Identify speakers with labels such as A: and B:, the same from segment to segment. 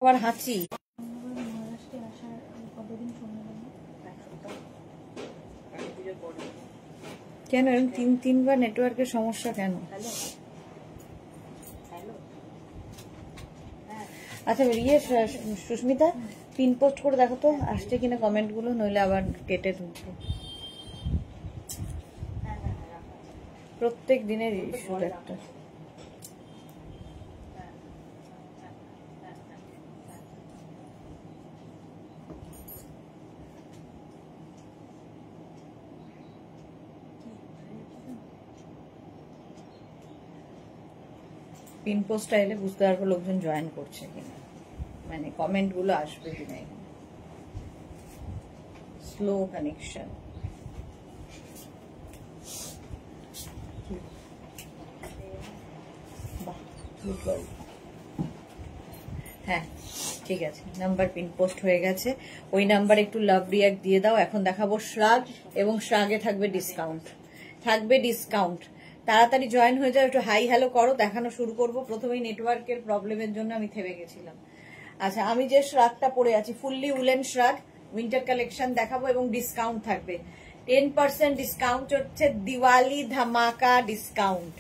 A: আবার হাঁচি কেন? এরকম তিনবার নেটওয়ার্কের সমস্যা কেন? আচ্ছা ইয়ে সুস্মিতা পিন পোস্ট করে দেখো তো আসছে কিনা কমেন্ট গুলো, নইলে আবার কেটে তুলবো। প্রত্যেক দিনের ইস্যু একটা। পিন পোস্টটা এলে বুঝতে পারবো লোকজন জয়েন করছে কিনা, মানে কমেন্ট গুলো আসবে কিনা। এখানে স্লো কানেকশন। হ্যাঁ ঠিক আছে, নাম্বার পিন পোস্ট হয়ে গেছে। ওই নাম্বার একটু লাভ রিয়াক্ট দিয়ে দাও। এখন দেখাবো শ্রাগ, এবং শ্রাগে থাকবে ডিসকাউন্ট, তাড়াতাড়ি জয়েন হয়ে যাও, একটু হাই হ্যালো করো, দেখানো শুরু করবো। প্রথমেই নেটওয়ার্কের প্রবলেমের জন্য আমি থেমে গেছিলাম। আচ্ছা আমি যে শ্রাগটা পরে আছি ফুললি উলেন শ্রাগ, উইন্টার কালেকশন দেখাবো এবং ডিসকাউন্ট থাকবে। 10% ডিসকাউন্ট হচ্ছে দিওয়ালি ধামাকা ডিসকাউন্ট।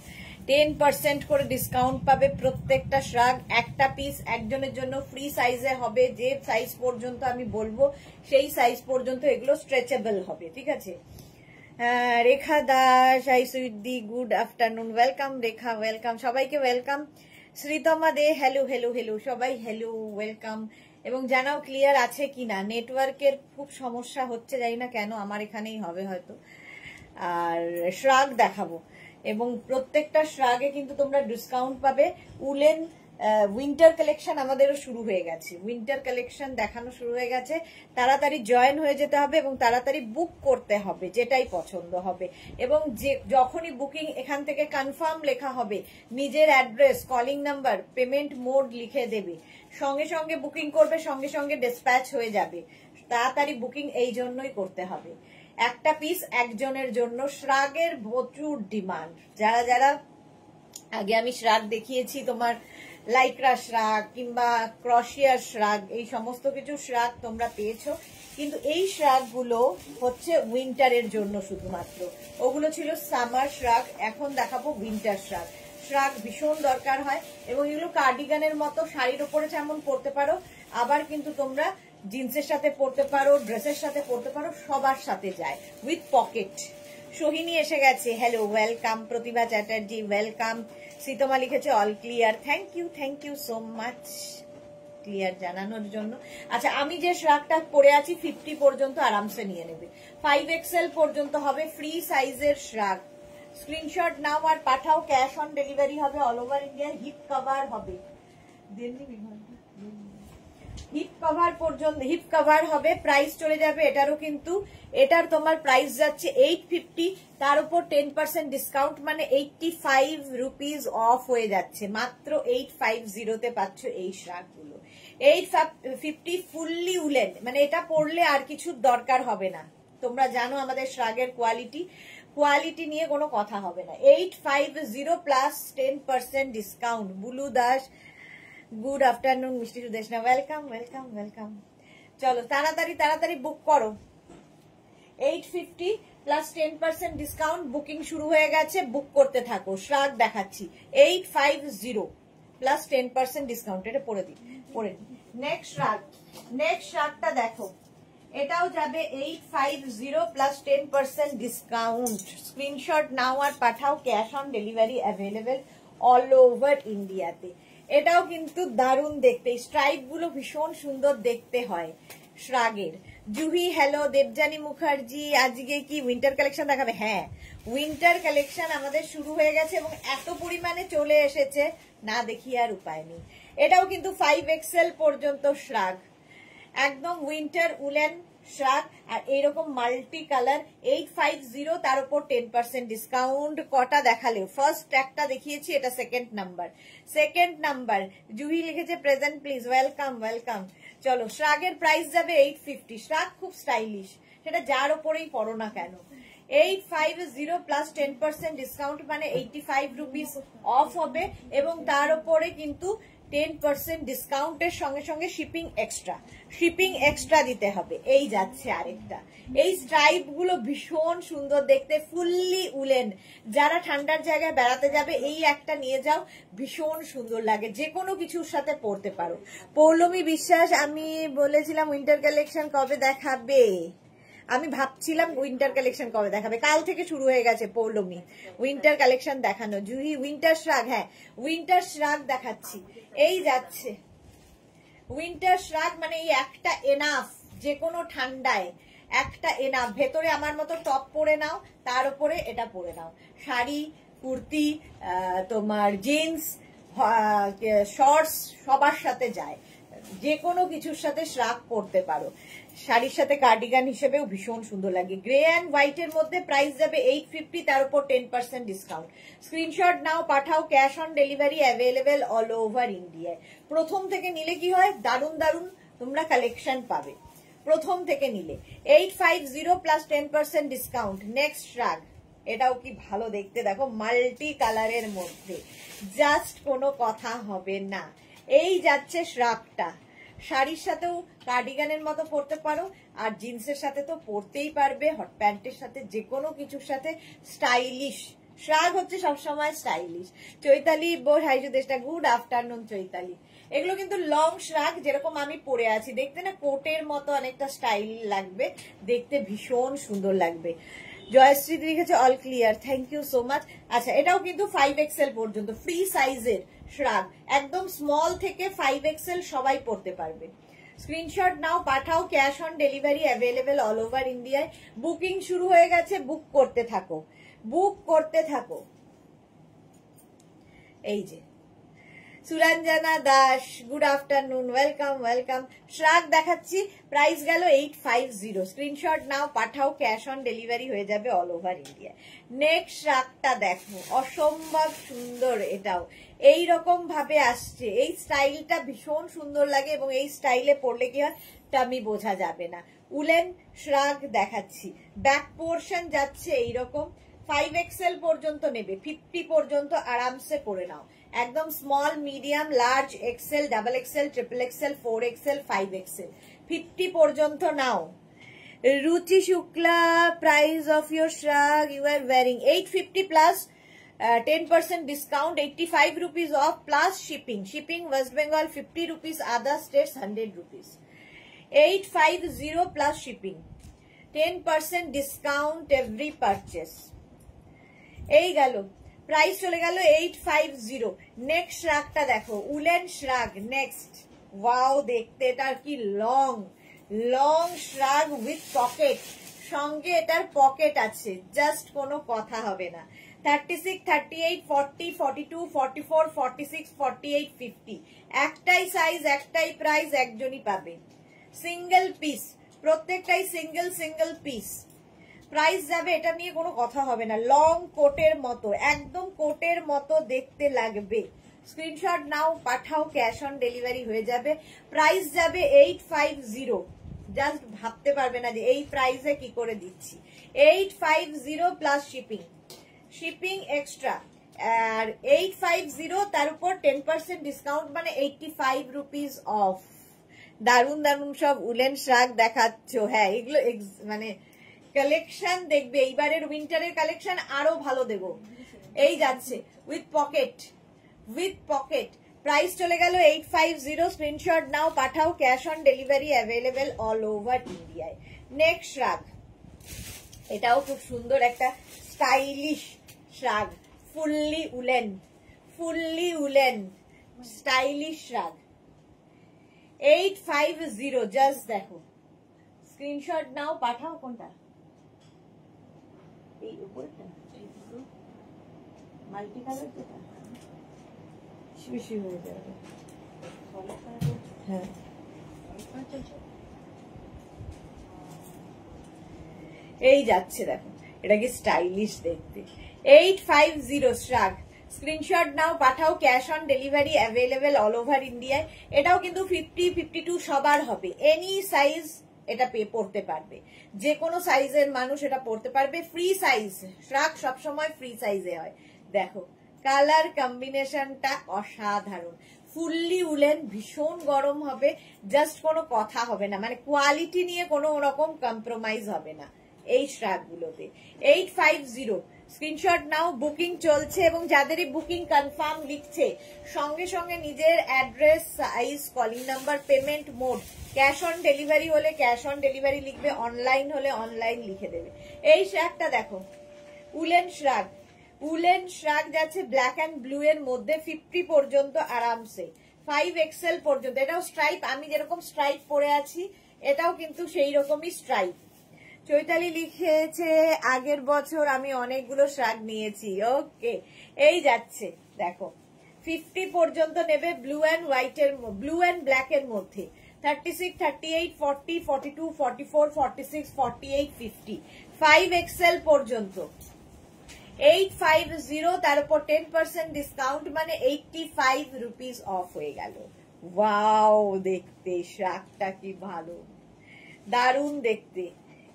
A: 10% করে ডিসকাউন্ট পাবে প্রত্যেকটা শ্রাগ। একটা পিস একজনের জন্য ফ্রি সাইজে হবে, যে সাইজ পর্যন্ত আমি বলবো সেই সাইজ পর্যন্ত এগুলো স্ট্রেচেবল হবে, ঠিক আছে। Rekha Das, hi sweetie, good afternoon, welcome Rekha, welcome সবাইকে, welcome. Sreetama Dey, hello hello hello সবাই, হ্যালো ওয়েলকাম। এবং জানাও ক্লিয়ার আছে কিনা, নেটওয়ার্কের খুব সমস্যা হচ্ছে, জানি না কেন, আমার এখানেই হবে হয়তো। আর শ্রাগ দেখাবো, এবং প্রত্যেকটা শ্রাগে কিন্তু তোমরা ডিসকাউন্ট পাবে। উলেন উইন্টার কালেকশন আমাদেরও শুরু হয়ে গেছে, উইন্টার কালেকশন দেখানো শুরু হয়ে গেছে। তাড়াতাড়ি জয়েন হয়ে যেতে হবে এবং তাড়াতাড়ি বুক করতে হবে যেটাই পছন্দ হবে। এবং যে যখনই বুকিং এখান থেকে কনফার্ম লেখা হবে, নিজের address, calling number, payment mode লিখে দেবে, সঙ্গে সঙ্গে বুকিং করবে, সঙ্গে সঙ্গে ডিসপ্যাচ হয়ে যাবে। তাড়াতাড়ি বুকিং এই জন্যই করতে হবে। একটা পিস একজনের জন্য। শ্রাগের প্রচুর ডিমান্ড। যারা যারা আগে আমি শ্রাগ দেখিয়েছি, তোমার লাইক্রা শ্রাগ কিংবা ক্রশিয়ার শ্রাগ, এই সমস্ত কিছু শ্রাগ তোমরা পেয়েছো, কিন্তু এই শ্রাগগুলো হচ্ছে উইন্টারের জন্য শুধুমাত্র। ওগুলো ছিল সামার শ্রাগ, এখন দেখাবো উইন্টার শ্রাগ। শ্রাগ ভীষণ দরকার হয়, এবং এগুলো কার্ডিগানের মতো শাড়ির উপরে যেমন পরতে পারো, আবার কিন্তু তোমরা জিন্সের সাথে পরতে পারো, ড্রেসের সাথে পরতে পারো, সবার সাথে যায়, উইথ পকেট। সোহিনী এসে গেছে, hello welcome. Pratibha Chatterjee welcome. Sitama লিখেছে all clear, thank you so much clear জানানোর জন্য। আচ্ছা আমি যে শ্রাগটা পরে আছি 50 পর্যন্ত আরামসে নিয়ে নেবে, 5XL পর্যন্ত হবে, ফ্রি সাইজের শ্রাগ। স্ক্রিনশট নাও আর পাঠাও, ক্যাশ অন ডেলিভারি হবে all over India. Hip cover হবে, হিপ কভার পর্যন্ত, হিপ কভার হবে, প্রাইস চলে যাবে এটারও, কিন্তু এটার তোমার প্রাইস যাচ্ছে 850, তার উপর 10% ডিসকাউন্ট, মানে 85 রুপিস অফ হয়ে যাচ্ছে। মাত্র 850 তে পাচ্ছ এই শ্রাগগুলো। 850 ফুললি উলেন, মানে এটা পরলে আর কিছু দরকার হবে না। তোমরা জানো আমাদের শ্রাগের কোয়ালিটি নিয়ে কোনো কথা হবে না। 850 plus 10% discount. Bulu Das, good afternoon. Mishti Sudeshna, welcome welcome welcome. চলো তাড়াতাড়ি বুক করো। 850 প্লাস 10% ডিসকাউন্ট, বুকিং শুরু হয়ে গেছে, বুক করতে থাকো। শ্রাগ দেখাচ্ছি 850 প্লাস 10% ডিসকাউন্ট। এটা পরে দিই। নেক্সট শ্রাগটা দেখো, এটাও যাবে 850 প্লাস 10% ডিসকাউন্ট। স্ক্রিনশট নাও আর পাঠাও, cash on delivery available all over ইন্ডিয়াতে। এটাও কিন্তু দারুণ দেখতে, স্ট্রাইপ গুলো ভীষণ সুন্দর দেখতে হয় শ্রাগের। জুহি হ্যালো। দেবজানী মুখার্জি, আজকে কি উইন্টার কালেকশন দেখাবে? হ্যাঁ, উইন্টার কালেকশন আমাদের শুরু হয়ে গেছে এবং এত পরিমাণে চলে এসেছে, না দেখিয়ে আর উপায় নেই। এটাও কিন্তু 5XL পর্যন্ত শ্রাগ, একদম উইন্টার উলেন শ্রাগ, আর এইরকম মাল্টি কালার। 850, তার উপর 10% ডিসকাউন্ট। কটা দেখালে? ফার্স্ট একটা দেখিয়েছি, এটা সেকেন্ড নাম্বার। জুহি লিখেছে প্রেজেন্ট প্লিজ, ওয়েলকাম ওয়েলকাম। চলো শ্রাগের প্রাইস যাবে 850। শ্রাগ খুব স্টাইলিশ, সেটা যার ওপরেই পরো না কেন। 850 প্লাস 10% ডিসকাউন্ট, মানে 85 রুপিস অফ হবে, এবং তার উপরে কিন্তু 10% ডিসকাউন্টের সঙ্গে সঙ্গে শিপিং এক্সট্রা দিতে হবে। এই যাচ্ছে আরেকটা, এই স্ট্রাইপ গুলো ভীষণ সুন্দর দেখতে, ফুললি উলেন। যারা ঠান্ডার জায়গায় বেড়াতে যাবে এই একটা নিয়ে যাও, ভীষণ সুন্দর লাগে, যে কোনো কিছুর সাথে পরতে পারো। পৌলমী বিশ্বাস, আমি বলেছিলাম উইন্টার কালেকশন কবে দেখাবে, আমি ভাবছিলাম উইন্টার কালেকশন কবে দেখাবে, কাল থেকে শুরু হয়ে গেছে পৌলমী উইন্টার কালেকশন দেখানো। জুহি উইন্টার শ্রাগ, হ্যাঁ উইন্টার শ্রাগ দেখাচ্ছি। এই যাচ্ছে উইন্টার শ্রাগ, মানে এই একটা এনাফ, যে কোনো ঠান্ডায় একটা এনাফ। ভেতরে আমার মতো টপ পরে নাও, তার উপরে এটা পরে নাও, শাড়ি কুর্তি তোমার জিন্স শর্টস সবার সাথে যায়, যে কোনো কিছুর সাথে শ্রাগ পরতে পারো। শাড়ির সাথে কার্ডিগান হিসেবেও ভীষণ সুন্দর লাগে। গ্রে অ্যান্ড হোয়াইট এর মধ্যে প্রাইস যাবে 850, তার উপর 10% ডিসকাউন্ট। স্ক্রিনশট নাও, পাঠাও, cash on delivery available all over ইন্ডিয়ায়। প্রথম থেকে নিলে কি হয়, দারুণ দারুণ তোমরা কালেকশন পাবে প্রথম থেকে নিলে। 850 প্লাস 10% ডিসকাউন্ট। নেক্সট শ্রাগ, এটাও কি ভালো দেখতে, দেখো মাল্টি কালারের মধ্যে, জাস্ট কোনো কথা হবে না। এই যাচ্ছে শ্রাগটা, শাড়ির সাথেও কার্ডিগানের মতো পরতে পারো, আর জিন্সের সাথে তো পরতেই পারবে, হট প্যান্টের সাথে, যে কোনো কিছুর সাথে স্টাইলিশ। শ্রাগ হচ্ছে সবসময় স্টাইলিশ। চৈতালি বোর হাইজু দেশটা, গুড আফটারনুন চৈতালি। এগুলো কিন্তু লং শ্রাগ, যেরকম আমি পরে আছি, দেখতে না কোটের মতো অনেকটা স্টাইল লাগবে, দেখতে ভীষণ সুন্দর লাগবে। জয়শ্রী লিখেছে all clear, thank you so much. আচ্ছা, এটাও কিন্তু 5XL পর্যন্ত ফ্রি সাইজের শ্রাগ, একদম স্মল থেকে 5XL সবাই পড়তে পারবে। স্ক্রিনশট নাও, পাঠাও, cash on delivery available all over ইন্ডিয়ায়। বুকিং শুরু হয়ে গেছে, বুক করতে থাকো, বুক করতে থাকো। এই যে Suranjana Das, good afternoon, welcome welcome. শ্রাগ দেখাচ্ছি, প্রাইস গেল 850। স্ক্রিনশট নাও, পাঠাও, ক্যাশ অন ডেলিভারি হয়ে যাবে অল ওভার ইন্ডিয়া। নেক্সট শ্রাগটা দেখো, অসম্ভব সুন্দর, এটাও এই রকম ভাবে আসছে। এই স্টাইলটা ভীষণ সুন্দর লাগে, এবং এই স্টাইলে পরলে কি হয় টামি বোঝা যাবে না। উলেন শ্রাগ দেখাচ্ছি, ব্যাক পোর্শন যাচ্ছে এইরকম, 5XL পর্যন্ত নেবে, 50 পর্যন্ত আরামসে পরে নাও। একদম small, medium, large, XL, double XL, triple XL, 4XL, 5XL, 50 পর্যন্ত নাও। Ruchi Shukla, price of your shrug you are wearing 850 plus 10% discount, 85 rupees off plus shipping. Shipping West Bengal 50 rupees, other states 100 rupees. 850 plus shipping, 10% discount every purchase. এই গেল, price চলে গেল 850। Next শ্রাগটা দেখো, woollen শ্রাগ next. Wow দেখতে, এটা কি লং লং শ্রাগ উইথ পকেট, সঙ্গে এটার পকেট আছে, জাস্ট কোনো কথা হবে না। 36, 38, 40, 42, 44, 46, 48, 50, একটাই সাইজ, একটাই প্রাইস, একজনই পাবে। সিঙ্গেল পিস, প্রত্যেকটাই সিঙ্গেল সিঙ্গেল পিস। প্রাইস যাবে, এটা নিয়ে কোনো কথা হবে না, লং কোটের মতো, একদম কোটের মতো দেখতে লাগবে। স্ক্রিনশট নাও, পাঠাও, ক্যাশ অন ডেলিভারি হয়ে যাবে। প্রাইস যাবে 850, জাস্ট ভাবতে পারবে না যে এই প্রাইসে কি করে দিচ্ছি। 850 প্লাস শিপিং, শিপিং এক্সট্রা, আর 850 তার উপর 10% ডিসকাউন্ট, মানে 85 রুপিস অফ। দারুন দারুন সব উলেন শ্রাগ দেখাচ্ছ। হ্যাঁ, এগুলো মানে কালেকশন দেখবে, এইবারের উইন্টারের কালেকশন আরো ভালো দেব। এই যাচ্ছে with pocket, with pocket. Price চলে গেল 850। স্ক্রিনশট নাও, পাঠাও, cash on delivery available all over ইন্ডিয়ায়। নেক্সট শ্রাগ, এটাও খুব সুন্দর একটা stylish শ্রাগ, fully woollen, fully woollen stylish শ্রাগ। 850, just দেখো, স্ক্রিনশট নাও, পাঠাও। কোনটা? এই উপরটা, মাল্টি কালার, যেটা বেশি হয়ে যাবে। হ্যাঁ, এই যাচ্ছে দেখো, এটা কি স্টাইলিশ দেখতে। 850 শ্রাগ। স্ক্রিনশট নাও, পাঠাও, cash on delivery available all over ইন্ডিয়ায়। এটাও কিন্তু 50, 52 সবার হবে, এনি সাইজ এটা পড়তে পারবে, যে কোনো সাইজের মানুষ এটা পড়তে পারবে। ফ্রি সাইজ, শ্রাগ সবসময় ফ্রি সাইজে হয়। দেখো কালার কম্বিনেশনটা অসাধারণ, ফুললি উলেন, ভীষণ গরম হবে, জাস্ট কোনো কথা হবে না, মানে কোয়ালিটি নিয়ে কোনো রকম কম্প্রোমাইজ হবে না এই শ্রাগ গুলোতে। 850 স্ক্রিনশট নাও, বুকিং চলছে এবং যাদেরই বুকিং কনফার্ম লিখছে সঙ্গে সঙ্গে নিজের address, size, calling number, payment mode, cash on delivery হলে ক্যাশ অন ডেলিভারি লিখবে, অনলাইন হলে অনলাইন লিখে দেবে। এই শ্রাগটা দেখো, উলেন শ্রাগ, উলেন শ্রাগ যাচ্ছে ব্ল্যাক অ্যান্ড ব্লু এর মধ্যে 50 পর্যন্ত আরামসে, 5XL পর্যন্ত। এটাও স্ট্রাইপ, আমি যেরকম স্ট্রাইপ পরে আছি এটাও কিন্তু সেই রকমই স্ট্রাইপ। চৈতালি লিখেছে আগের বছর আমি অনেকগুলো শ্রাগ নিয়েছি। ওকে, এই যাচ্ছে দেখো 50 পর্যন্ত নেবে, ব্লু অ্যান্ড হোয়াইট এর, ব্লু অ্যান্ড ব্ল্যাক এর মধ্যে 36, 38, 40, 42, 44, 46, 48, 50, 5XL পর্যন্ত 850, তার উপর 10% ডিসকাউন্ট, মানে 85 রুপিস অফ হয়ে গেল। ওয়াও, দেখতে শ্রাগটা কি ভালো, দারুণ দেখতে,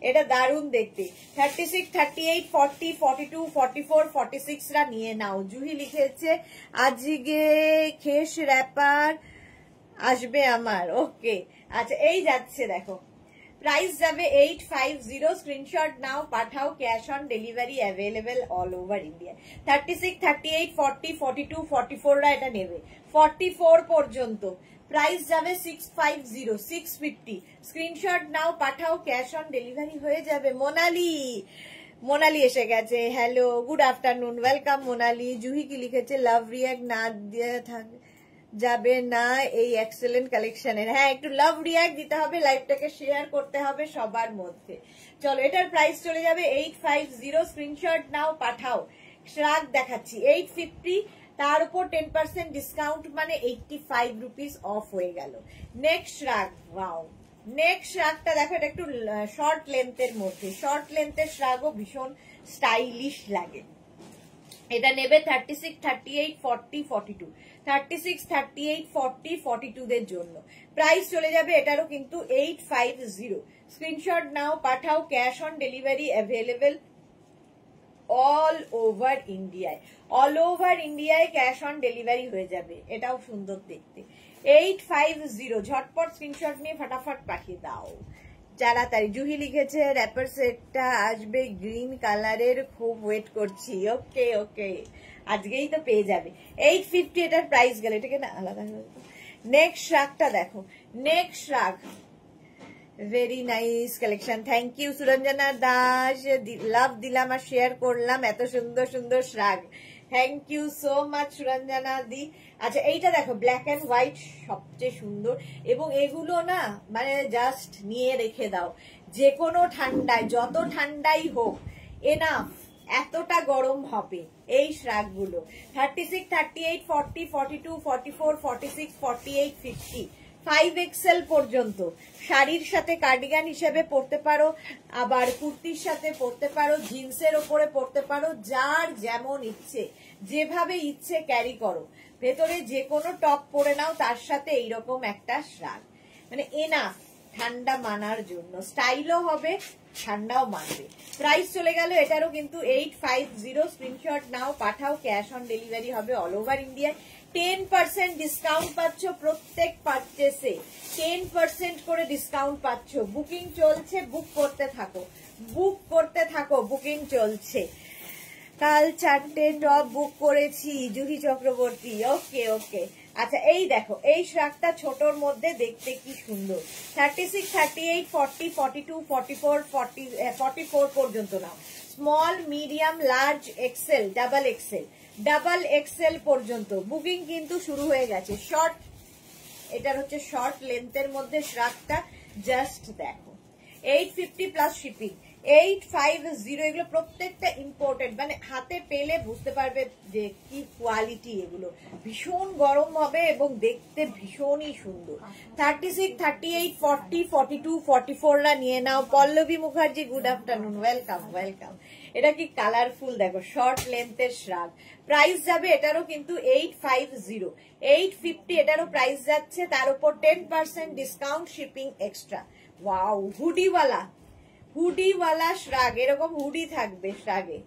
A: এটা দারুণ দেখতে। 36, 38, 40, 42, 44, 46 রা নিয়ে নাও। জুহি লিখেছে আজকে খেস র্যাপার আসবে আমার। ওকে, আচ্ছা এই যাচ্ছে দেখো, প্রাইস যাবে 850, স্ক্রিনশট নাও, পাঠাও, cash on delivery available all over India. 36, 38, 40, 42, 44 রা এটা নেবে, 44 পর্যন্ত প্রাইস যাবে 650, 650, স্ক্রিনশট নাও, পাঠাও, ক্যাশ অন ডেলিভারি হয়ে যাবে। মোনালি, মোনালি এসে গেছে, hello, good afternoon, welcome Monali. Juhi কি লিখেছে, লাভ রিয়াক্ট না দিয়ে থাকে যাবে না এই এক্সেলেন্ট কালেকশনের। হ্যাঁ, একটু লাভ রিয়াক্ট দিতে হবে, লাইভটাকে শেয়ার করতে হবে সবার মধ্যে। চলো, এটার প্রাইস চলে যাবে 850, স্ক্রিনশট নাও, পাঠাও। শ্রাগ দেখাচ্ছি 850, তার উপর 10% ডিসকাউন্ট, মানে 85 রুপিস অফ হয়ে গেল। নেক্সট শ্রাগ, ওয়াও, নেক্সট শ্রাগটা দেখো, এটা একটু শর্ট লেন্থের মধ্যে, শর্ট লেন্থের শ্রাগও ভীষণ স্টাইলিশ লাগে। এটা নেবে 36, 38, 40, 42, 36, 38, 40, 42 দের জন্য। প্রাইস চলে যাবে এটারও কিন্তু 850, স্ক্রিনশট নাও, পাঠাও, cash on delivery available all over ইন্ডিয়ায়, অল ওভার ইন্ডিয়ায় ক্যাশ অন ডেলিভারি হয়ে যাবে। এটাও সুন্দর দেখতে। 850, ঝটপট স্ক্রিনশট নিয়ে ফটাফট পাঠিয়ে দাও তাড়াতাড়ি। জুহি লিখেছে র্যাপার সেটটা আসবে গ্রিন কালারের, খুব ওয়েট করছি। ওকে ওকে, আজকেই তো পেয়ে যাবে। 850 এটার প্রাইস গেল, এটাকে না আলাদা। নেক্সট শ্রাগটা দেখো, next shrug, very nice collection, thank you Suranjana Das, love দিলাম আর শেয়ার করলাম, এত সুন্দর সুন্দর shrug, thank you so much Suranjana দি। আচ্ছা এইটা দেখো, ব্ল্যাক অ্যান্ড হোয়াইট, সবচেয়ে সুন্দর, এবং এগুলো না মানে জাস্ট নিয়ে রেখে দাও, যে কোনো ঠান্ডায়, যত ঠান্ডাই হোক, এনাফ, এতটা গরম হবে এই শ্রাগগুলো। 36, 38, 40, 42, 44, 46, 48, 50, 5XL পর্যন্ত। শাড়ির সাথে কার্ডিগান হিসেবে পরতে পারো, আবার কুর্তির সাথে পরতে পারো, জিন্সের ওপরে পরতে পারো, যার যেমন ইচ্ছে, যেভাবে ইচ্ছে ক্যারি করো। ভেতরে যে কোনো টপ পরে নাও, তার সাথে এইরকম একটা শ্রাগ, মানে এনাফ ঠান্ডা মানার জন্য, স্টাইলও হবে, ঠান্ডাও মানবে। প্রাইস চলে গেল এটারও কিন্তু 850, স্ক্রিনশট নাও, পাঠাও, ক্যাশ অন ডেলিভারি হবে অল ওভার ইন্ডিয়ায়। 10% ডিসকাউন্ট পাচ্ছ প্রত্যেক পারচেসে, 10% করে ডিসকাউন্ট পাচ্ছ। বুকিং চলছে, বুক করতে থাকো, বুক করতে থাকো, বুকিং চলছে। কাল 4টে টপ বুক করেছি, জুহি চক্রবর্তী। ওকে ওকে, আচ্ছা এই দেখো, এই শ্রাগটা ছোটর মধ্যে দেখতে কি সুন্দর। 36, 38, 40, 42, 44, 44 পর্যন্ত নাও। Small, medium, large, XL, double XL, double XL পর্যন্ত বুকিং কিন্তু শুরু হয়ে গেছে। শর্ট, এটার হচ্ছে শর্ট লেন্থের মধ্যে শ্রাগটা, জাস্ট দেখো 850 প্লাস শিপিং, 850, এগুলো প্রত্যেকটা ইম্পোর্টেড, মানে হাতে পেলে বুঝতে পারবে যে কি কোয়ালিটি, এগুলো ভীষণ গরম হবে এবং দেখতে ভীষণই সুন্দর। 36, 38, 40, 42, 44 রা নিয়ে নাও। Pallavi Mukherjee, good afternoon, welcome welcome. এটা কি কালারফুল দেখো, শর্ট লেন্থের শ্রাগ। প্রাইস যাবে এটারও কিন্তু 850, 850 এটারও প্রাইস যাচ্ছে, তার উপর 10% ডিসকাউন্ট, শিপিং এক্সট্রা। ওয়াও, হুডিওয়ালা, হুডিওয়ালা শ্রাগ, এরকম হুডি থাকবে শ্রাগে,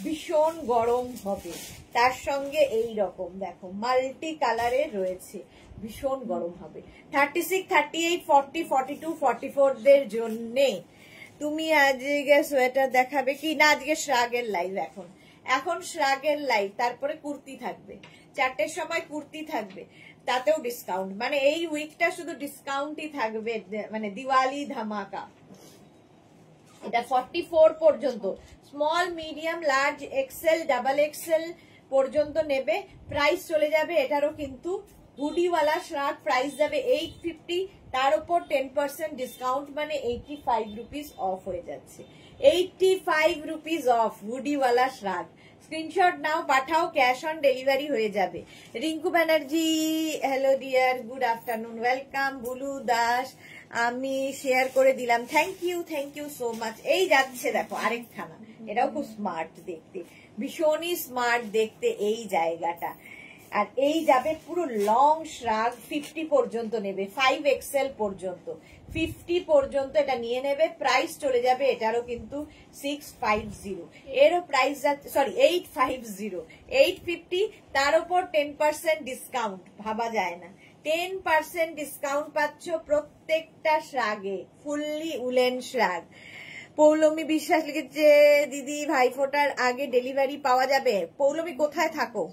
A: ভীষণ গরম হবে। তার সঙ্গে এই রকম দেখো মাল্টি কালারের রয়েছে, ভীষণ গরম হবে। 36, 38, 40, 42, 44 দের জন্যে তুমি আজকে সোয়েটার দেখাবে কি না? আজকে শ্রাগের লাইভ, এখন শ্রাগের লাইভ, তারপরে কুর্তি থাকবে, 4টের সময় কুর্তি থাকবে, তাতেও ডিসকাউন্ট। মানে এই উইকটা শুধু ডিসকাউন্টই থাকবে, মানে দিওয়ালি ধামাকা। এটা 44 পর্যন্ত, small, medium, large, XL, double XL পর্যন্ত নেবে। প্রাইস চলে যাবে এটারও কিন্তু হুডিওয়ালা শ্রাগ, প্রাইস যাবে 850, তার উপর 10% ডিসকাউন্ট, মানে 85 রুপিস অফ হয়ে যাচ্ছে। 85 রুপিস অফ হুডিওয়ালা শ্রাগ। স্ক্রিনশট নাও, পাঠাও, ক্যাশ অন ডেলিভারি হয়ে যাবে। Rinku Banerjee, hello dear, good afternoon, welcome. Bulu Das, আমি শেয়ার করে দিলাম, থ্যাংক ইউ সো মাচ। এই যাচ্ছে দেখো আরেকখানা, এটাও খুব স্মার্ট দেখতে, ভীষণই স্মার্ট দেখতে এই জায়গাটা। আর এই যাবে পুরো লং শ্রাগ, 50 পর্যন্ত নেবে, 5 এক্সেল পর্যন্ত, 50 পর্যন্ত এটা নিয়ে নেবে। প্রাইস চলে যাবে এটারও কিন্তু 650, এরও প্রাইস যাচ্ছে, সরি 850, 850, তার উপর 10% ডিসকাউন্ট, ভাবা যায় না, 10% ডিসকাউন্ট পাচ্ছ প্রত্যেকটা শ্রাগে, ফুললি উলেন শ্রাগ। পৌলমী বিশ্বাস লিখেছে, দিদি ভাইফোঁটার আগে ডেলিভারি পাওয়া যাবে? পৌলমী কোথায় থাকো,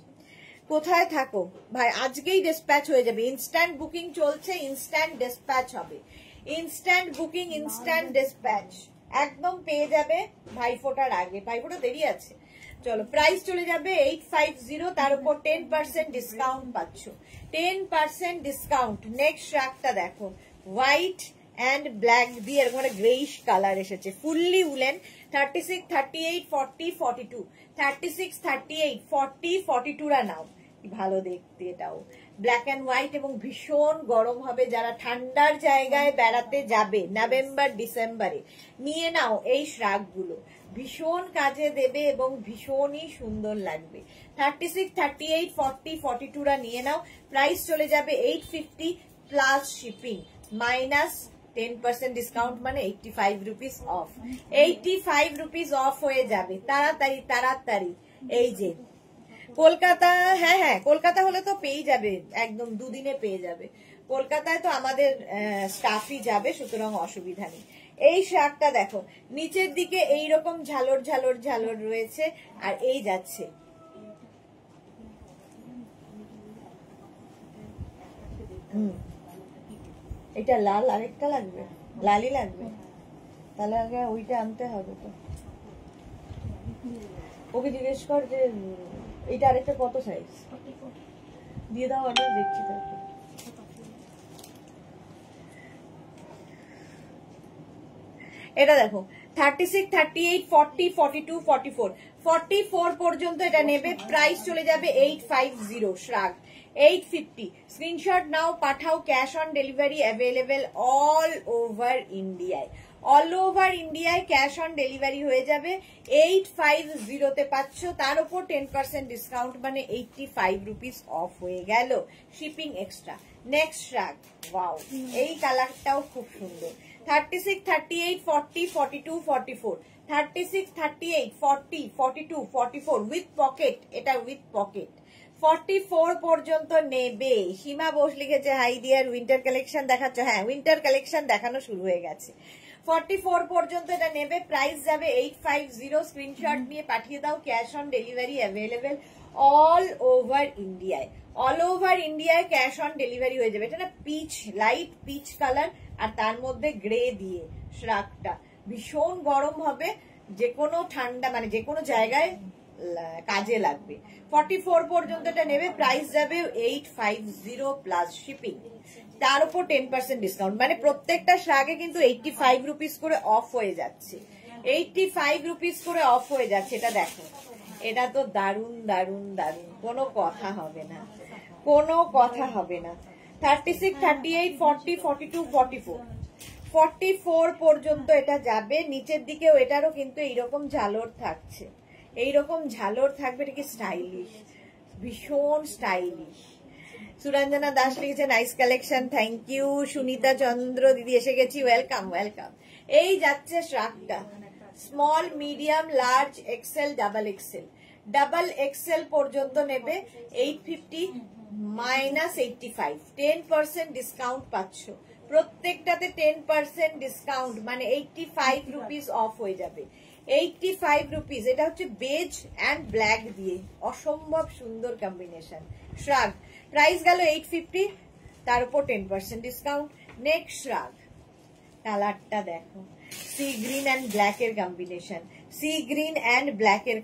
A: কোথায় থাকো ভাই? আজকেই ডিসপ্যাচ হয়ে যাবে, ইনস্ট্যান্ট বুকিং চলছে, ইনস্ট্যান্ট ডিসপ্যাচ হবে, ইনস্ট্যান্ট বুকিং, ইনস্ট্যান্ট ডিসপ্যাচ একদম পেয়ে যাবে ভাইফোঁটার আগে, ভাইফোঁটা দেরি আছে। চলো, প্রাইস চলে যাবে 850, তার উপর 10% ডিসকাউন্ট পাচ্ছ, 10% ডিসকাউন্ট। নেক্সট শ্রাগটা দেখো, হোয়াইট এন্ড ব্ল্যাক দিয়ে এরকম একটা গ্রেইশ কালার এসেছে, ফুললি উলেন, 36, 38, 40, 42, 36, 38, 40, 42 রা নাও, ভালো দেখতে এটাও, ব্ল্যাক এন্ড হোয়াইট, এবং ভীষণ গরম হবে। যারা ঠান্ডার জায়গায় বেড়াতে যাবে নভেম্বর ডিসেম্বরে, নিয়ে নাও এই শ্রাগগুলো, ভীষণ কাজে দেবে এবং ভীষণই সুন্দর লাগবে। 36, 38, 40, 42 রা নিয়ে নাও। প্রাইস চলে যাবে 850 প্লাস শিপিং, মাইনাস 10% ডিসকাউন্ট, মানে 85 রুপিস অফ, 85 রুপিস অফ হয়ে যাবে। তাড়াতাড়ি তাড়াতাড়ি। এই যে কলকাতা, হ্যাঁ কলকাতা হলে তো পেয়ে যাবে, একদম দুদিনে পেয়ে যাবে। কলকাতায় তো আমাদের স্টাফই যাবে, সুতরাং অসুবিধা নেই। এই শ্রাগটা দেখো, নিচের দিকে এইরকম ঝালর ঝালর ঝালর রয়েছে, আর এই যাচ্ছে এটা লাল, আরেকটা লাগবে, লালই লাগবে, তাহলে আগে ওইটা আনতে হবে। তো ওকে জিজ্ঞেস কর যে এটা আরেকটা কত সাইজ, দিয়ে দাও অর্ডার, দেখছি তারপর। এটা দেখো 36, 38, 40, 42, 44, 44 পর্যন্ত এটা নেবে। প্রাইস চলে যাবে 850, শ্রাগ 850। স্ক্রিনশট নাও, পাঠাও, cash on delivery available all over ইন্ডিয়ায়, অল ওভার ইন্ডিয়ায় ক্যাশ অন ডেলিভারি হয়ে যাবে। 850 পাচ্ছ, তার উপর 10% ডিসকাউন্ট, মানে 85 রুপিস অফ হয়ে গেল, শিপিং এক্সট্রা। নেক্সট শ্রাগ, ওয়াও, এই কালারটাও খুব সুন্দর, 36, 38, 40, 42, 44, 36, 38, 40, 42, 44 উইথ পকেট, এটা উইথ পকেট, 44 পর্যন্ত নেবে। সীমা বোস লিখেছে, হাই ডিয়ার, উইন্টার কালেকশন দেখাচ্ছ? হ্যাঁ, উইন্টার কালেকশন দেখানো শুরু হয়ে গেছে। 44 পর্যন্ত এটা নেবে, প্রাইস যাবে 850। স্ক্রিনশট নিয়ে পাঠিয়ে দাও, cash on delivery available all over ইন্ডিয়ায়, অল ওভার ইন্ডিয়ায় ক্যাশ অন ডেলিভারি হয়ে যাবে। এটা না পিচ, লাইট পিচ কালার, আর তার মধ্যে গ্রে দিয়ে শ্রাগটা, ভীষণ গরম হবে, যে কোনো ঠান্ডা মানে যে কোনো জায়গায় কাজে লাগবে। 44 পর্যন্ত এটা নেবে, প্রাইস যাবে 850 প্লাস শিপিং, তার উপর 10% ডিসকাউন্ট, মানে প্রত্যেকটা শ্রাগে কিন্তু 85 রুপিস করে অফ হয়ে যাচ্ছে, 85 রুপিস করে অফ হয়ে যাচ্ছে। এটা দেখো, এটা তো দারুন দারুন দারুন, কোনো কথা হবে না, কোনো কথা হবে না। 36, 38, 40, 42, 44, 44 পর্যন্ত এটা যাবে। নিচের দিকেও এটারও কিন্তু এইরকম ঝালর থাকছে, এইরকম ঝালর থাকবে, এটা কি স্টাইলিশ, ভীষণ স্টাইলিশ। সুরঞ্জনা দাস লিখেছে nice collection, thank you. Sunita Chandra দিদি এসে গেছি, ওয়েলকাম ওয়েলকাম। এই যাচ্ছে শ্রাগটা, small, medium, large, XL, double XL. Double XL পর্যন্ত নেবে 850 মাইনাস 85, 10% ডিসকাউন্ট পাচ্ছ প্রত্যেকটাতে। 10% ডিসকাউন্ট মানে 85 রুপিস অফ হয়ে যাবে। 85 রুপিস। এটা হচ্ছে বেজ অ্যান্ড ব্ল্যাক দিয়ে অসম্ভব সুন্দর কম্বিনেশন। শ্রাগ প্রাইস গেল 850, তার উপর 10% ডিসকাউন্ট। নেক্সট শ্রাগ, কালারটা দেখো, সি গ্রিন অ্যান্ড ব্ল্যাক এর combination, sea green and black এর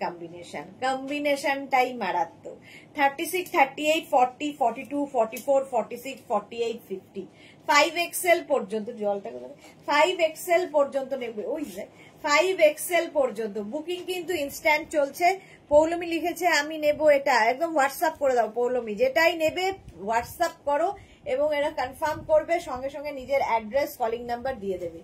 A: কম্বিনেশনটাই মারাত্মক। 36, 38, 40, 42, 44, 46, 48, 50, 5XL পর্যন্ত। জলটা 5XL পর্যন্ত নেবে, ওই 5XL পর্যন্ত বুকিং কিন্তু ইনস্ট্যান্ট চলছে। পৌলমী লিখেছে আমি নেব এটা, একদম হোয়াটসঅ্যাপ করে দাও পৌলমী, যেটাই নেবে হোয়াটসঅ্যাপ করো এবং এরা কনফার্ম করবে, সঙ্গে সঙ্গে নিজের অ্যাড্রেস কলিং নাম্বার দিয়ে দেবে।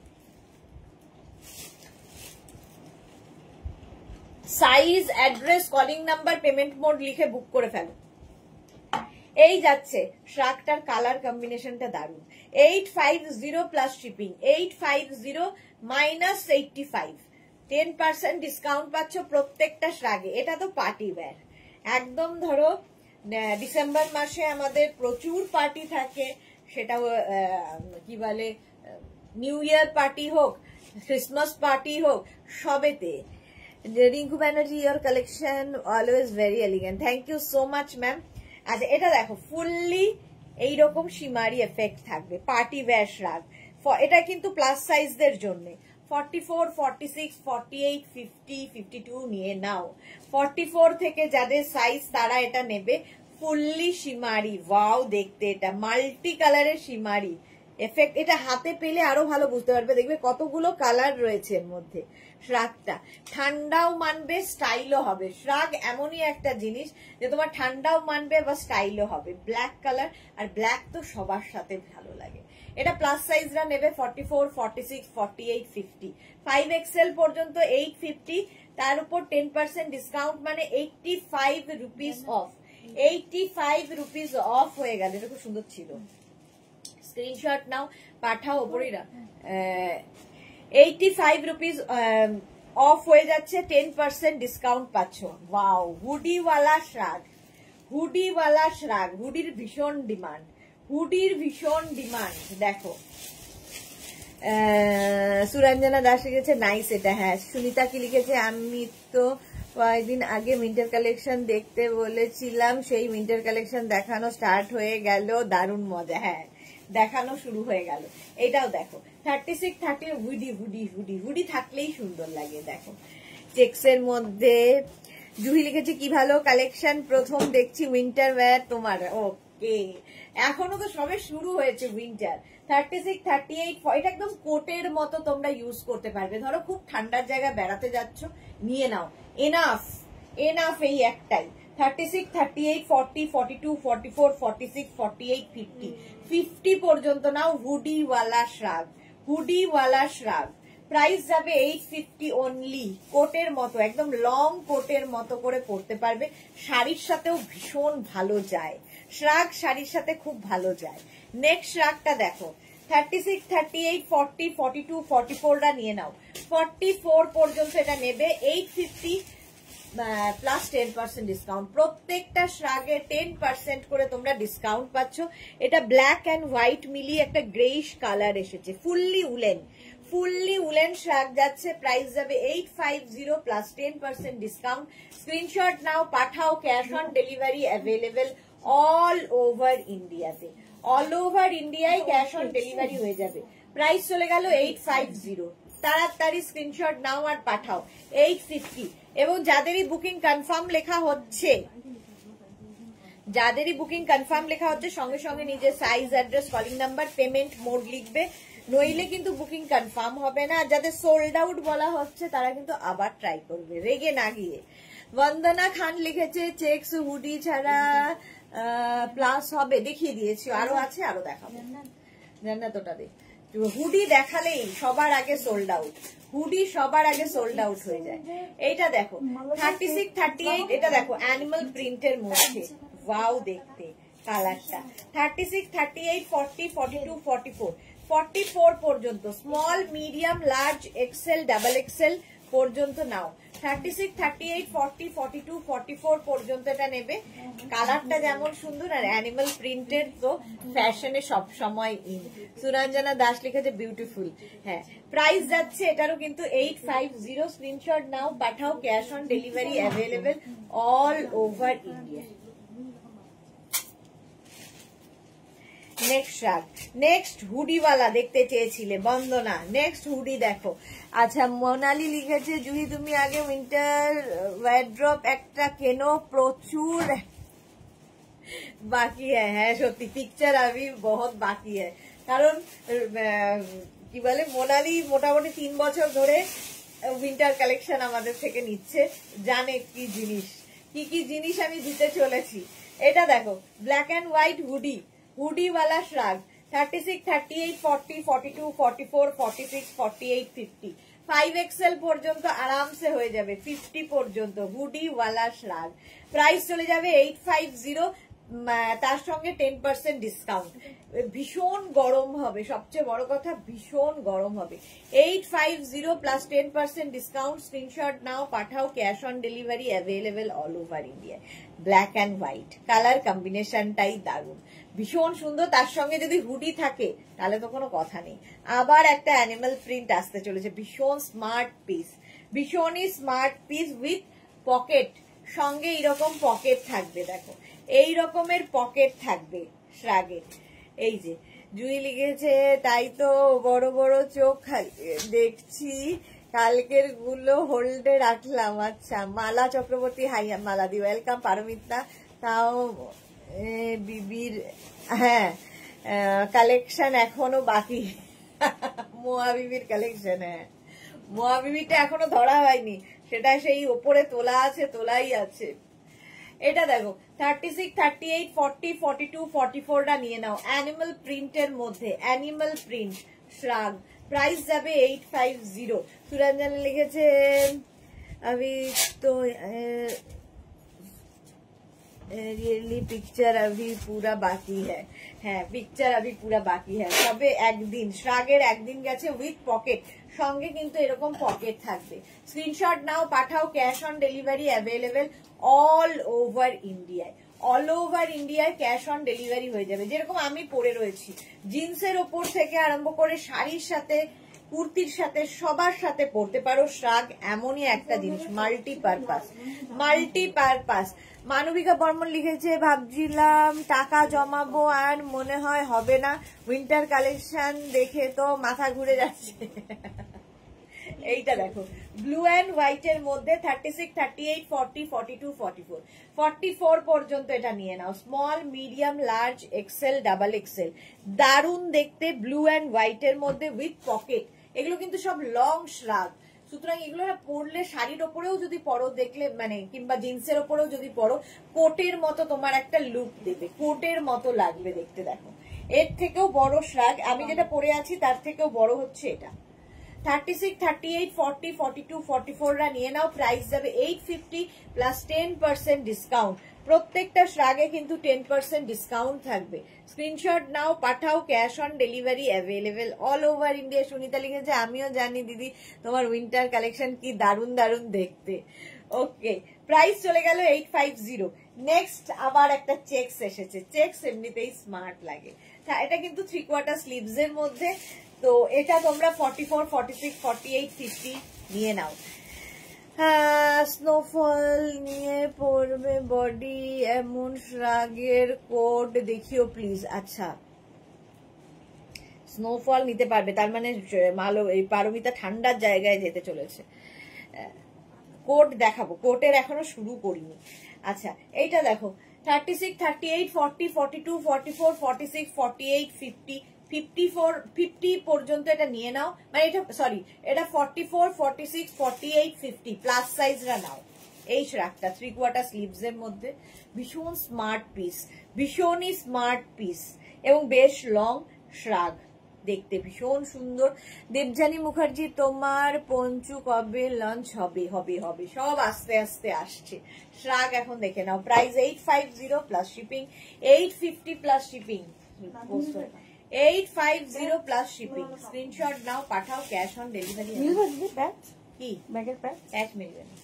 A: Size, address, calling number, payment mode লিখে বুক করে ফেলো। এই যাচ্ছে শ্রাগটার কালার কম্বিনেশনটা দারুন। 850 প্লাস শিপিং, 850 মাইনাস 85, 10% ডিসকাউন্ট পাচ্ছ প্রত্যেকটা শ্রাগে। এটা তো পার্টি ওয়্যার একদম। ধরো ডিসেম্বর মাসে আমাদের প্রচুর পার্টি থাকে, সেটা কি বলে নিউ ইয়ার পার্টি হোক, ক্রিসমাস পার্টি হোক, সবেতে। Rinku Banerjee, your collection always very elegant, thank you so much ma'am. আচ্ছা এটা দেখো, ফুললি এইরকম শিমারি এফেক্ট থাকবে, পার্টি ওয়্যার শ্রাগ। এটা কিন্তু প্লাস সাইজদের জন্য। 44, 46, 48, 50, 52 নিয়ে নাও। 44 থেকে যাদের সাইজ তারা এটা নেবে। ফুললি শিমারি, ওয়াও দেখতে, এটা মাল্টি কালারের শিমারি এফেক্ট। এটা হাতে পেলে আরো ভালো বুঝতে পারবে, দেখবে কতগুলো কালার রয়েছে এর মধ্যে। শ্রাগটা ঠান্ডাও মানবে, স্টাইলও হবে। শ্রাগ এমনই একটা জিনিস যে তোমার ঠান্ডাও মানবে বা স্টাইলও হবে। ব্ল্যাক কালার, আর ব্ল্যাক তো সবার সাথে ভালো লাগে। এটা প্লাস সাইজরা নেবে 44, 46, 48, 50, 5XL পর্যন্ত 850, তার উপর 10% ডিসকাউন্ট মানে 85 রুপিস অফ। 85 রুপিস অফ হয়ে গেল। এটা খুব সুন্দর ছিল, স্ক্রিনশট নাও পাঠাও ওপরেরা। 85 রুপিস অফ হয়ে যাচ্ছে, 10% ডিসকাউন্ট পাচ্ছ। ওয়াও, হুডিওয়ালা শ্রাগ, হুডিওয়ালা শ্রাগ। হুডির ভীষণ ডিমান্ড, হুডির ভীষণ ডিমান্ড। দেখো সুরঞ্জনা দাস লিখেছে নাইস এটা। হ্যাঁ, সুনিতা কি লিখেছে, আমি তো কয়েকদিন আগে উইন্টার কালেকশন দেখতে বলেছিলাম, সেই উইন্টার কালেকশন দেখানো স্টার্ট হয়ে গেল, দারুণ মজা। হ্যাঁ, দেখানো শুরু হয়ে গেল। এটাও দেখো 36, 30 হুডি, হুডি হুডি হুডি থাকলেই সুন্দর লাগে। দেখো চেক্সের মধ্যে। জুহি লিখেছে কি ভালো কালেকশন, প্রথম দেখছি উইন্টার ওয়্যার তোমার। ওকে, এখনো তো সবে শুরু হয়েছে উইন্টার। 36, 38, এটা একদম কোটের মতো তোমরা ইউজ করতে পারবে। ধরো খুব ঠান্ডার জায়গায় বেড়াতে যাচ্ছ, নিয়ে নাও। এনাফ, এনাফ এই একটাই। 36, 38, 40, 42, 44, 46, 48, 50, 50 পর্যন্ত নাও। হুডিওয়ালা শ্রাগ, হুডিওয়ালা শ্রাগ। প্রাইস যাবে 850 অনলি। কোটের মতো, একদম লং কোটের মতো করে পরতে পারবে। শাড়ির সাথেও ভীষণ ভালো যায় শ্রাগ, শাড়ির সাথে খুব ভালো যায়। নেক্সট শ্রাগটা দেখো, 36, 38, 40, 42, 44টা নিয়ে নাও। 44 পর্যন্ত এটা নেবে 850 প্লাস 10% ডিসকাউন্ট। প্রত্যেকটা শ্রাগে 10% করে তোমরা ডিসকাউন্ট পাচ্ছ। এটা ব্ল্যাক অ্যান্ড হোয়াইট মিলিয়ে একটা গ্রেইশ কালার এসেছে। ফুললি উলেন, ফুললি উলেন শ্রাগ যাচ্ছে। প্রাইস যাবে 850 প্লাস 10% ডিসকাউন্ট। স্ক্রিনশট নাও পাঠাও। Cash on delivery available all over ইন্ডিয়াতে। অল ওভার ইন্ডিয়ায় ক্যাশ অন ডেলিভারি হয়ে যাবে। প্রাইস চলে গেল 850। তাড়াতাড়ি স্ক্রিনশট নাও আর পাঠাও। 850। এবং যাদেরই বুকিং কনফার্ম লেখা হচ্ছে, যাদেরই বুকিং কনফার্ম লেখা হচ্ছে, সঙ্গে সঙ্গে নিজের size, address, calling number, payment mode লিখবে, নইলে কিন্তু বুকিং কনফার্ম হবে না। যাদের সোল্ড আউট বলা হচ্ছে তারা কিন্তু আবার ট্রাই করবে, রেগে না গিয়ে। বন্দনা খান লিখেছে চেক্স হুডি ছাড়া প্লাস হবে, দেখিয়ে দিয়েছি, আরো আছে, আরো দেখাবো। জান্নাত ওটা দেখ, হুডি দেখালেই সবার আগে সোল্ড আউট, হুডি সবার আগে সোল্ড আউট হয়ে যায়। এইটা দেখো 36, 38, এটা দেখো অ্যানিমাল প্রিন্টের মধ্যে, ওয়াও দেখতে, কালারটা 36, 38, 40, 42, 44, 44 পর্যন্ত small, medium, large, XL, double XL পর্যন্ত নাও। 36, 38, 40, 42, 44 পর্যন্ত এটা নেবে। কালারটা যেমন সুন্দর, আর অ্যানিমাল প্রিন্টের তো ফ্যাশনে সব সময় ইন। সুরঞ্জনা দাস লিখেছে বিউটিফুল। হ্যাঁ, প্রাইস যাচ্ছে এটারও কিন্তু 850। স্ক্রিনশট নাও, পাঠাও, cash on delivery available all over India. Next shirt, next হুডিওয়ালা দেখতে চেয়েছিলে বন্দনা, নেক্সট হুডি দেখো। আচ্ছা, মোনালি লিখেছে জুহি তুমি আগে উইন্টার ওয়ার্ড্রপ একটা কেনো, প্রচুর বাকি হ্যাঁ সত্যি, পিকচার আমি বহুত বাকি হ্যাঁ। কারণ কি বলে, মোনালি মোটামুটি 3 বছর ধরে উইন্টার কালেকশন আমাদের থেকে নিচ্ছে, জানে কি জিনিস, কি জিনিস আমি দিতে চলেছি। এটা দেখো, ব্ল্যাক অ্যান্ড হোয়াইট হুডি, হুডিওয়ালা শ্রাগ। 36, 38, 40, 42, 44, 46, 48, 50, 5XL পর্যন্ত আরামসে হয়ে যাবে, 50 পর্যন্ত হুডিওয়ালা শ্রাগ। প্রাইস চলে যাবে 850, তার সঙ্গে 10% ডিসকাউন্ট। ভীষণ গরম হবে, সবচেয়ে বড় কথা ভীষণ গরম হবে। 850 প্লাস 10% ডিসকাউন্ট। স্ক্রিনশট নাও, পাঠাও, cash on delivery available all over India. Black and white colour কম্বিনেশনটাই দারুণ, ভীষণ সুন্দর। তার সঙ্গে যদি হুডি থাকে তাহলে তো কোনো কথা নেই। আবার একটা অ্যানিমাল প্রিন্ট আসতে চলেছে, ভীষণ স্মার্ট পিস, ভীষণই স্মার্ট পিস উইথ পকেট। সঙ্গে এইরকম পকেট থাকবে, দেখো এই রকমের পকেট থাকবে শ্রাগে। এই যে জুই লিখেছে তাই তো বড় বড় চোখ দেখছি, কালকের গুলো হোল্ডে রাখলাম। আচ্ছা, মালা চক্রবর্তী হাই মালাদি, ওয়েলকাম। পারমিতা তাও বিবির হ্যাঁ কালেকশন এখনো বাকি, মোয়া বিবির কালেকশন। হ্যাঁ, মোয়া বিবিটা এখনো ধরা হয়নি, সেটা সেই ওপরে তোলা আছে, তোলাই আছে। এটা দেখো 36, 38, 40, 42, 44টা নিয়ে নাও, অ্যানিমাল প্রিন্টের মধ্যে, অ্যানিমাল প্রিন্ট শ্রাগ। প্রাইস যাবে 850। সুরঞ্জনা লিখেছে अभी तो रियली पिक्चर अभी पूरा बाकी है। হ্যাঁ, পিকচার अभी पूरा बाकी है, তবে একদিন শ্রাগের একদিন গেছে উইথ পকেট, সঙ্গে কিন্তু এরকম পকেট থাকবে। স্ক্রিনশট নাও, পাঠাও, cash on delivery available all over ইন্ডিয়ায়। অল ওভার ইন্ডিয়ায় ক্যাশ অন ডেলিভারি হয়ে যাবে। যেরকম আমি পরে রয়েছি, জিন্সের ওপর থেকে আরম্ভ করে শাড়ির সাথে, কুর্তির সাথে, সবার সাথে পরতে পারো। শ্রাগ এমনই একটা জিনিস, মাল্টিপারপাস, মাল্টিপারপাস। মানবিকা বর্মন লিখেছে ভাবছিলাম টাকা জমাবো আর মনে হয় হবে না, উইন্টার কালেকশন দেখে তো মাথা ঘুরে যাচ্ছে। এইটা দেখো, ব্লু অ্যান্ড হোয়াইট এর মধ্যে 36, 38, 40, 42, 44, 44 পর্যন্ত এটা নিয়ে নাও। Small, medium, large, XL, double XL, দারুণ দেখতে, ব্লু অ্যান্ড হোয়াইট এর মধ্যে উইথ পকেট। এগুলো কিন্তু সব লং শ্রাগ, সুতরাং এগুলো পরলে শাড়ির ওপরেও যদি পরো, দেখলে মানে কিংবা জিন্সের ওপরেও যদি পরো, কোটের মতো তোমার একটা লুক দেবে, কোটের মতো লাগবে দেখতে। দেখো, এর থেকেও বড় শ্রাগ আমি যেটা পরে আছি তার থেকেও বড় হচ্ছে এটা। 36, 38, 40, 42, 44রা নিয়ে নাও। প্রাইস যাবে 850 প্লাস 10% ডিসকাউন্ট। প্রত্যেকটা শ্রাগে কিন্তু 10% ডিসকাউন্ট থাকবে। স্ক্রিনশট নাও, পাঠাও, cash on delivery available all over India. Sunita লিখেছে আমিও জানি দিদি তোমার উইন্টার কালেকশন কি দারুণ দারুণ দেখতে। ওকে, প্রাইস চলে গেল 850। নেক্সট আবার একটা চেকস এসেছে, চেকস এমনিতেই স্মার্ট লাগে। এটা কিন্তু 3/4 স্লিভস এর মধ্যে, তো এটা তোমরা 44, 46, 48, 50 নিয়ে নাও। স্নোফল নিয়ে পড়বে বডি এমন শ্রাগের কোড দেখিও প্লিজ। আচ্ছা, স্নোফল নিতে পারবে, তার মানে মালো এই পারমিতা ঠান্ডার জায়গায় যেতে চলেছে। কোট দেখাবো, কোটের এখনো শুরু করিনি। আচ্ছা, এইটা দেখো 36, 38, 40, 42, 44, 46, 48, 50, 54, 50 পর্যন্ত এটা নিয়ে নাও। মানে এটা সরি, এটা 44, 46, 48, 50 প্লাস সাইজরা নাও। এই শ্রাগটা 3/4 স্লিভস এর মধ্যে, ভীষণ স্মার্ট পিস, ভীষণই স্মার্ট পিস এবং বেশ লং শ্রাগ। দেখতে ভীষণ সুন্দর। দেবযানী মুখার্জি, তোমার পঞ্চু কবে লঞ্চ হবে? হবে হবে, সব আস্তে আস্তে আসছে। শ্রাগ এখন দেখে নাও, price 850 plus shipping, 850 plus shipping, 850 plus shipping. Screenshot নাও, পাঠাও, ক্যাশ অন ডেলিভারি। কি ব্যাগের প্যাচ মিলবে না।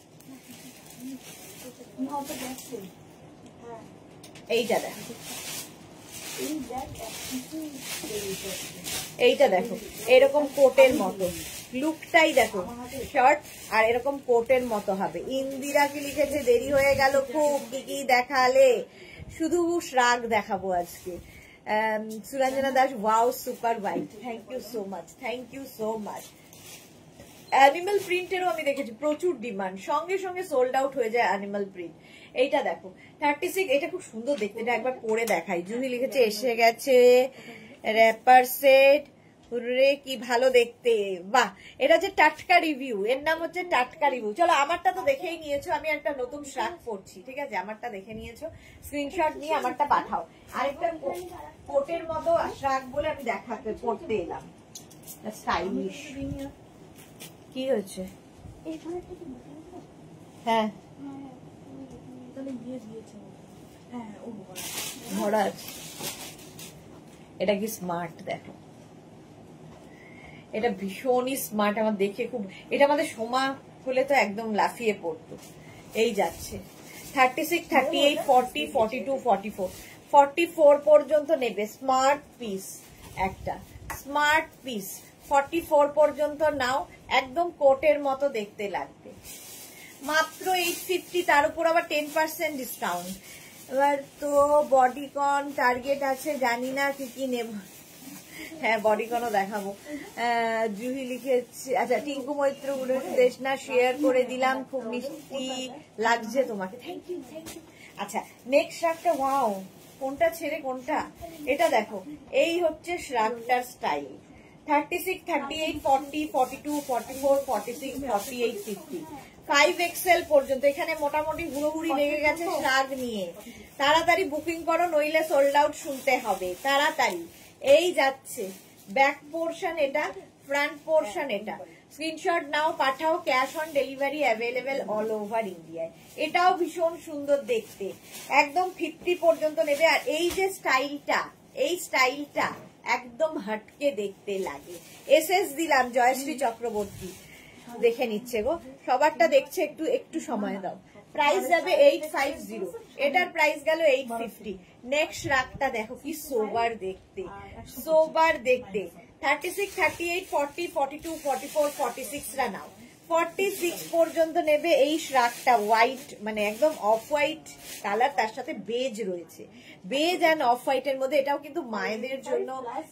A: এইটা দেখো, এইটা দেখো, এরকম কোটের মতো লুকটাই দেখো, শর্ট আর এরকম কোটের মতো হবে। ইন্দিরা কি লিখেছে, দেরি হয়ে গেল খুব, কি কি দেখালে? শুধু শ্রাগ দেখাবো আজকে। Suranjana Das, wow super white, thank you so much, thank you so much. Animal প্রিন্টেরও আমি দেখেছি প্রচুর ডিমান্ড, সঙ্গে সঙ্গে সোল্ড আউট হয়ে যায় অ্যানিমাল প্রিন্ট। এইটা দেখো 36, এটা খুব সুন্দর দেখতে, এটা একবার পরে দেখাই। জুহি লিখেছে এসে গেছে র্যাপার সেট, রে কি ভালো দেখতে, বাহ। এটা যে টাটকা রিভিউ, এর নাম হচ্ছে টাটকা রিভিউ। চলো, আমারটা তো দেখেই নিয়েছো, আমি একটা নতুন শ্রাগ পড়ছি, ঠিক আছে? আমারটা দেখে নিয়েছো, স্ক্রিনশট নিয়ে আমারটা পাঠাও। আরেকটা কোটের মতো শ্রাগ বলে আমি দেখাতে পড়তে এলাম, স্টাইলিশ। কি হয়েছে? হ্যাঁ ভরা আছে। এটা কি স্মার্ট, দেখো এটা ভীষণই স্মার্ট, আমার দেখে খুব, এটা আমাদের সোমা হলে তো একদম লাফিয়ে পড়তো। এই যাচ্ছে 36, 38, 40, 42, 44, 44 পর্যন্ত নেবে। স্মার্ট পিস, একটা স্মার্ট পিস 44 পর্যন্ত নাও, একদম কোটের মতো দেখতে লাগবে। মাত্র 850, তার উপর আবার 10% ডিসকাউন্ট। এবার তো বডিকন টার্গেট আছে, জানি না কি কি নেব। হ্যাঁ বডিকনও দেখাবো। জুহি লিখেছে, আচ্ছা টিঙ্কু মৈত্র দেশনা শেয়ার করে দিলাম, খুব মিষ্টি লাগছে তোমাকে, থ্যাংক ইউ থ্যাংক ইউ। আচ্ছা নেক্সট শ্রাগটা, ওয়াও কোনটা ছেড়ে কোনটা, এটা দেখো, এই হচ্ছে শ্রাগটার স্টাইল। 36, 38, 40, 42, 44, 46, 48, 50, 5XL পর্যন্ত। এখানে মোটামুটি হুড়োহুড়ি লেগে গেছে শ্রাগ নিয়ে, তাড়াতাড়ি বুকিং করো, নইলে সোল্ড আউট শুনতে হবে তাড়াতাড়ি। এই যাচ্ছে ব্যাক পোর্শন, এটা ফ্রন্ট পোর্শন, এটা স্ক্রিনশট নাও, পাঠাও, cash on delivery available all over ইন্ডিয়ায়। এটাও ভীষণ সুন্দর দেখতে, একদম 50 পর্যন্ত নেবে। আর এই যে স্টাইলটা, এই স্টাইলটা একদম হটকে দেখতে লাগে। এসএস দিলাম, জয়শ্রী চক্রবর্তী দেখে নিচ্ছে গো, সবারটা দেখছে, একটু একটু সময় দাও। প্রাইস যাবে 850, এটার প্রাইস গেল 850। নেক্সট রাগটা দেখো কি সোবার দেখতে, সোবার দেখতে। 36, 38, 40, 42, 44, 46 রা নাও, 46 পর্যন্ত নেবে। এই শ্রাগটা হোয়াইট, মানে একদম অফ হোয়াইট কালার, তার সাথে বেজ রয়েছে, বেজ অ্যান্ড অফ হোয়াইটের মধ্যে। এটাও কিন্তু মায়েদের জন্য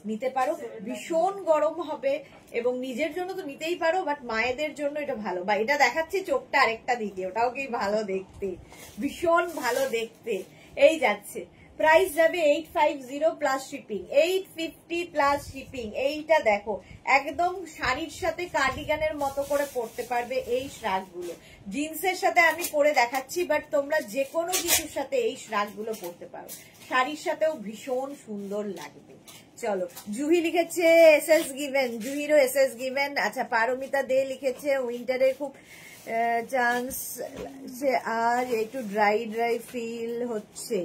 A: নিতে পারো, ভীষণ গরম হবে, এবং নিজের জন্য তো নিতেই পারো, বাট মায়েদের জন্য এটা ভালো। বা এটা দেখাচ্ছি চোখটা আরেকটা দিকে, ওটাও কি ভালো দেখতে, ভীষণ ভালো দেখতে। এই যাচ্ছে, প্রাইস যাবে 850 প্লাস শিপিং, 850 প্লাস শিপিং। এইটা দেখো, একদম শাড়ির সাথে কার্ডিগানের মতো করে পরতে পারবে এই শ্রাগগুলো। জিন্সের সাথে আমি পরে দেখাচ্ছি, বাট তোমরা যে কোনো কিছুর সাথে এই শ্রাগগুলো পরতে পারো, শাড়ির সাথেও ভীষণ সুন্দর লাগবে। চলো, জুহি লিখেছে এসএস গিভেন, জুহিরও এসএস গিভেন। আচ্ছা পারমিতা দে লিখেছে উইন্টারে খুব চান্স, আজ একটু ড্রাই ড্রাই ফিল হচ্ছে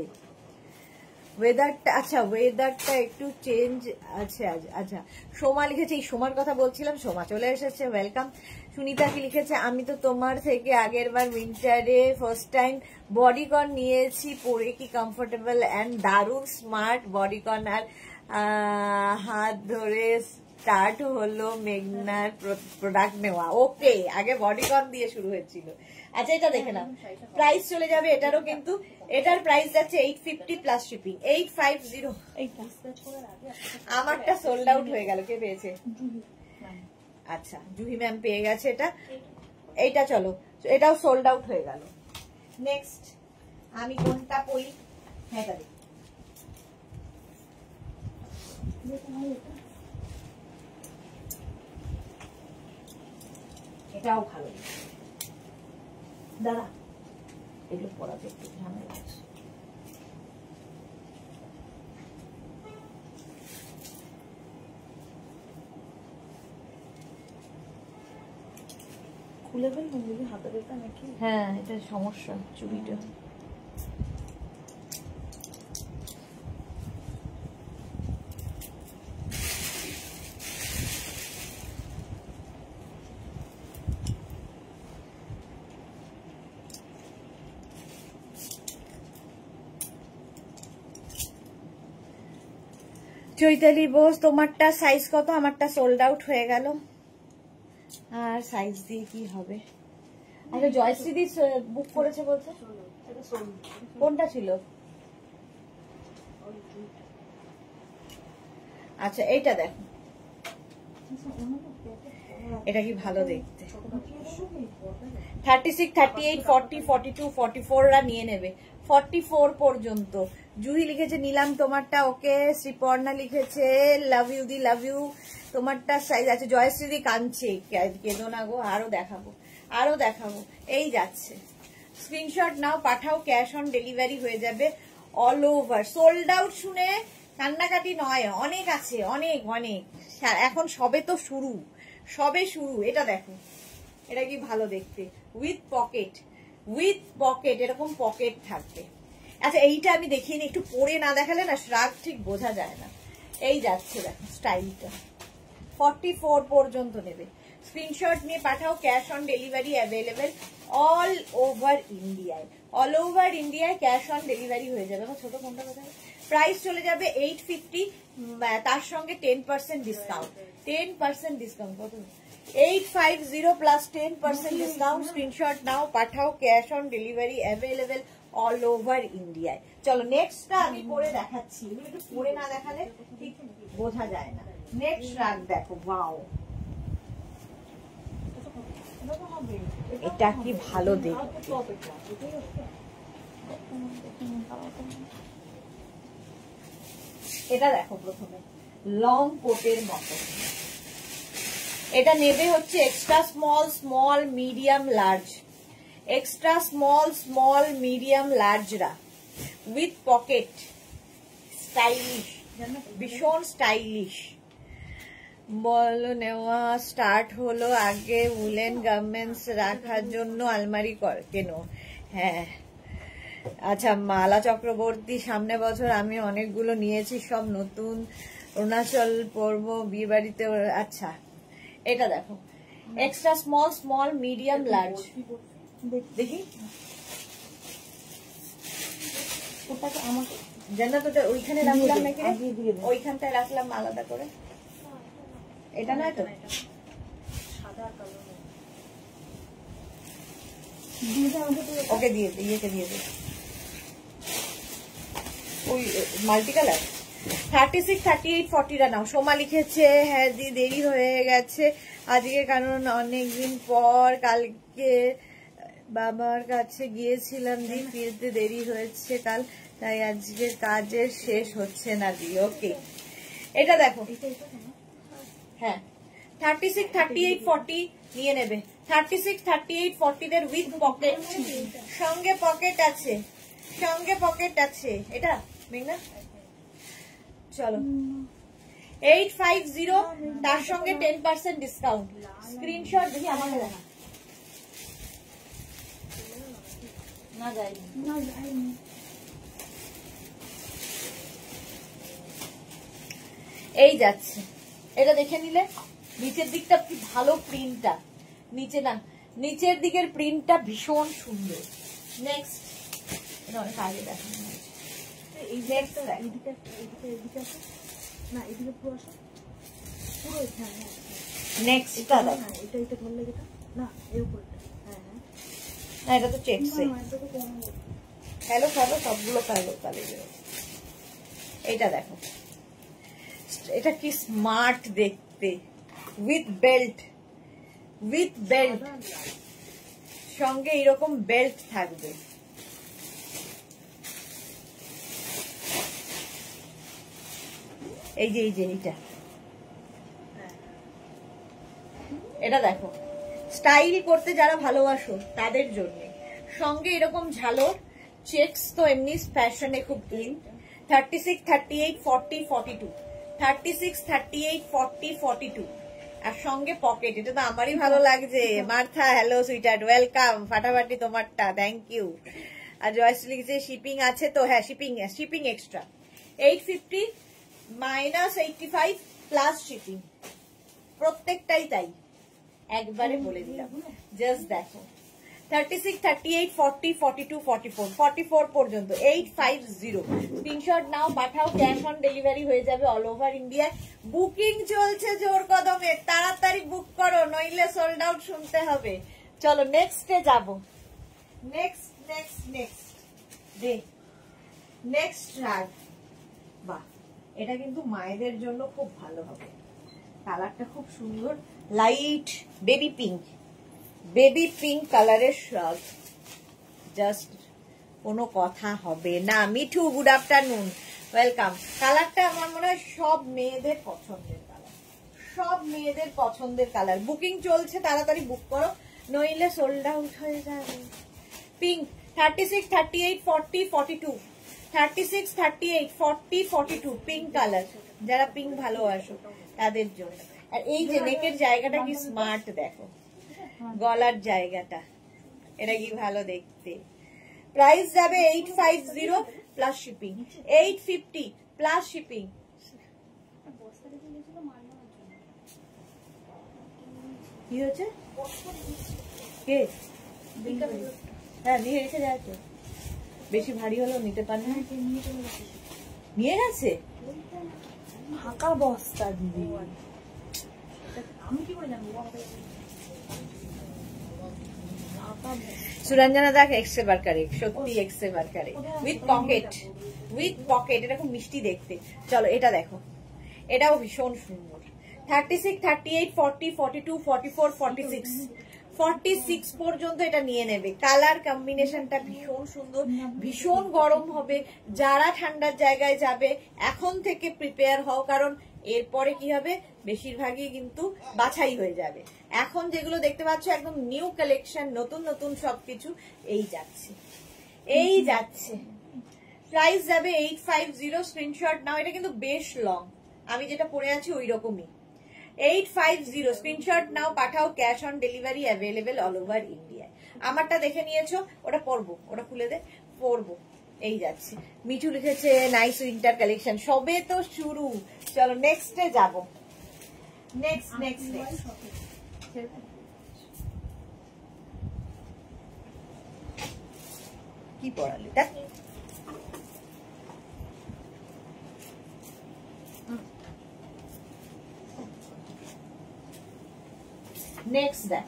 A: ওয়েদারটা। আচ্ছা ওয়েদারটা একটু চেঞ্জ আছে আজ। আচ্ছা সোমা লিখেছে, এই সোমার কথা বলছিলাম, সোমা চলে এসেছে, ওয়েলকাম। সুনিতা কি লিখেছে, আমি তো তোমার থেকে আগের বার উইন্টারে ফার্স্ট টাইম বডিকন নিয়েছি, পরে কি কমফোর্টেবল অ্যান্ড দারুণ স্মার্ট বডিকন। আর হাত ধরে স্টার্ট হলো মেঘনার প্রোডাক্ট নেওয়া। ওকে, আগে বডিকন দিয়ে শুরু হয়েছিল। আচ্ছা এটা দেখে নাও, প্রাইস চলে যাবে এটারও, কিন্তু এটার প্রাইস যাচ্ছে 850 প্লাস শিপিং, 850। আমারটা সোল্ড আউট হয়ে গেল, কে পেয়েছে? আচ্ছা জুহি ম্যাম পেয়ে গেছে এটা। এইটা চলো, এটাও সোল্ড আউট হয়ে গেল। নেক্সট আমি কোনটা পড়ি? হ্যাঁ এটা দেখি, এটাও ভালো দাদা, এগুলো পড়াতে একটু ঝামেলা আছে।
B: খুলে ফেলবেন যদি হাতে ব্যথা নাকি?
A: হ্যাঁ, এটা সমস্যা চুড়িটা। চৈতালি বোস, তোমারটা সাইজ কত? আমারটা সোল্ড আউট হয়ে গেল। আর সাইজ দিয়ে কি হবে? আচ্ছা, জয়শ্রী দি বুক করেছে বলছে, কোনটা ছিল? আচ্ছা, এইটা দেখো, এটা কি ভালো দেখতে। 36, 38, 40, 42, 44 রা নিয়ে নেবে, 44 পর্যন্ত। জুহি লিখেছে নিলাম তোমারটা, ওকে। শ্রীপর্ণা লিখেছে লাভ ইউ দি, লাভ ইউ। তোমারটা সাইজ আছে। জয়শ্রী দি কাঁদছে, কেঁদো না গো, আরো দেখাবো, আরো দেখাবো। এই যাচ্ছে, স্ক্রিনশট নাও, পাঠাও, ক্যাশ অন ডেলিভারি হয়ে যাবে অল ওভার। সোল্ড আউট শুনে কান্নাকাটি নয়, অনেক আছে, অনেক অনেক। এখন সবে তো শুরু, সবে শুরু। এটা দেখো, এটা কি ভালো দেখতে, উইথ পকেট, উইথ পকেট, এরকম পকেট থাকবে। আচ্ছা, এইটা আমি দেখিয়ে নি, একটু পরে না দেখালে না শ্রাগ ঠিক বোঝা যায় না। এই যাচ্ছে দেখো স্টাইলটা, 44 পর্যন্ত নেবে। স্ক্রিনশট নিয়ে পাঠাও, cash on delivery available all over ইন্ডিয়ায়। অল ওভার ইন্ডিয়ায় ক্যাশ অন ডেলিভারি হয়ে যাবে। আমার ছোট ফোনটা কোথায়? প্রাইস চলে যাবে 850, তার সঙ্গে 10% ডিসকাউন্ট। 10% ডিসকাউন্ট কত? 850 প্লাস 10% ডিসকাউন্ট। স্ক্রিনশট নাও, পাঠাও, cash on delivery available all over ইন্ডিয়ায়। চলো নেক্সটটা আমি পরে দেখাচ্ছি, এগুলো একটু পরে না দেখালে ঠিক বোঝা যায় না। নেক্সট রাগ দেখো, ওয়াও, এটা কি ভালো দেখতে। এটা দেখো, প্রথমে লং কোটের মতো। এটা নেবে হচ্ছে extra small, small, medium, large. Extra small, small, medium, লার্জরা উইথ পকেট, স্টাইলিশ, ভীষণ স্টাইলিশ। বলো নেওয়া স্টার্ট হলো, আগে উলেন গার্মেন্টস রাখার জন্য আলমারি কেন? হ্যাঁ, আচ্ছা, মালা চক্রবর্তী, সামনে বছর আমি অনেকগুলো নিয়েছি, সব নতুন, অরুণাচল পরবো, বিয়ে বাড়িতে। আচ্ছা, এটা দেখো, extra small, small, medium, large. দেখি ওটাকে আমাকে জানা তো, ওইখানে রাখলাম নাকি? ওইখানটায় রাখলাম আলাদা করে। এটা নয় তো, ওকে দিয়ে দে, ইয়েকে দিয়ে দে, ওই মাল্টি কালার। 36, 38, 40 রা নাও। সোমা লিখেছে হ্যাঁ দি, দেরি হয়ে গেছে আজকে, কারণ অনেকদিন পর কালকে বাবার কাছে গিয়েছিলাম দি, ফিরতে দেরি হয়েছে কাল, তাই আজকে কাজের শেষ হচ্ছে না দি। ওকে, এটা দেখো, হ্যাঁ 36, 38, 40 নিয়ে নেবে। 36, 38, 40 দের উইথ পকেট, সঙ্গে পকেট আছে, সঙ্গে পকেট আছে। এটা মেঘনা, চলো 850, তার সঙ্গে 10% ডিসকাউন্ট। স্ক্রিনশট দেখি, আমাকে দেখা না যায়নি, না যায়নি। এই যাচ্ছে, এটা দেখে নিলে। নিচের দিকটা কি ভালো প্রিন্টটা, নিচে না, নিচের দিকের প্রিন্টটা ভীষণ সুন্দর। নেক্সট, এটা অনেক আগে দেখানো হয়েছে। এই যে একটা এদিকে, এদিকে, এদিকে আছে না, এদিকে পুরো আসো, পুরো এখানে। নেক্সটটা দেখো, এটা এটা ভালো লাগে না, এর উপরটা। হ্যাঁ হ্যাঁ, না এটা তো চেকসে। হ্যালো হ্যালো, সবগুলো কালো কালো। এটা দেখো, এটা কি স্মার্ট দেখতে, উইথ বেল্ট, উইথ বেল্ট, সঙ্গে এরকম বেল্ট থাকবে। এই যে এই যে এইটা, এটা দেখো, স্টাইল করতে যারা ভালোবাসো তাদের জন্য। সঙ্গে এরকম ঝালর, চেকস তো এমনি ফ্যাশনে খুব ইন। 36, 38, 40, 42, 36, 38, 40, 42, আর সঙ্গে পকেট, এটা তো আমারই ভালো লাগছে। মার্থা হ্যালো সুইটার্ট, ওয়েলকাম, ফাটাফাটি তোমারটা, থ্যাংক ইউ। আর জয়শ্রী লিখছে শিপিং আছে তো, হ্যাঁ শিপিং এক্সট্রা 850 -85 প্লাস শিপিং, প্রত্যেকটাই তাই, একবারে বলে দিলাম। জাস্ট দেখো 36, 38, 40, 42, 44, 44 পর্যন্ত 850। স্ক্রিনশট নাও, পাঠাও, ক্যাশ অন ডেলিভারি হয়ে যাবে অল ওভার ইন্ডিয়া। বুকিং চলছে জোর কদমে, তাড়াতাড়ি বুক করো, নইলে সোল্ড আউট শুনতে হবে। চলো নেক্সটে যাব। নেক্সট রাগ, বাহ এটা কিন্তু মায়েদের জন্য খুব ভালো হবে। কালারটা খুব সুন্দর, লাইট বেবি পিঙ্ক কালারের শ্রাগ, জাস্ট কোনো কথা হবে না। Mithu good afternoon, welcome. কালারটা আমার মনে হয় সব মেয়েদের পছন্দের কালার। বুকিং চলছে, তাড়াতাড়ি বুক করো, নইলে সোল্ড আউট হয়ে যাবে। Pink 36, 38, 40, 42, 36, 38, 40, 42 pink colour. যারা পিঙ্ক ভালোবাসো তাদের জন্য। আর এই যে নেকের জায়গাটা কি স্মার্ট, দেখো গলার জায়গাটা, এটা কি ভালো দেখতে। প্রাইস যাবে 850 প্লাস শিপিং, 850 প্লাস শিপিং। কি হচ্ছে কে? হ্যাঁ নিয়ে রেখে যায় তো, বেশি ভারী হলেও নিতে পারে না। নিয়ে গেছে
B: ফাঁকা বস্তা দিদি, আমি কি করে জানবো?
A: সুরঞ্জনা দেখ এক্সে বারকারে, সত্যি এক্সে বারকারে উইথ পকেট, এটা খুব মিষ্টি দেখতে। চলো এটা দেখো, এটাও ভীষণ সুন্দর। 36, 38, 40, 42, 44, 46, 46 পর্যন্ত এটা নিয়ে নেবে। কালার কম্বিনেশনটা ভীষণ সুন্দর, ভীষণ গরম হবে। যারা ঠান্ডার জায়গায় যাবে এখন থেকে প্রিপেয়ার হও, কারণ এরপরে কি হবে, বেশিরভাগই কিন্তু বাছাই হয়ে যাবে। এখন যেগুলো দেখতে পাচ্ছ একদম নিউ কালেকশন, নতুন সবকিছু এই যাচ্ছে। প্রাইস যাবে 850, স্ক্রিনশট নাও। এটা কিন্তু বেশ লং, আমি যেটা পরে আছি ওই রকমই। 850 স্ক্রিনশট নাও, পাঠাও, cash on delivery available all over India. আমারটা দেখে নিয়েছো, ওটা পরবো, ওটা খুলে দে, পরবো। এই যাচ্ছে। মিঠু লিখেছে নাইস উইন্টার কালেকশন, সবে তো শুরু। চলো নেক্সটে যাব। নেক্সট কি পড়ালি দেখ। নেক্সট দেখ,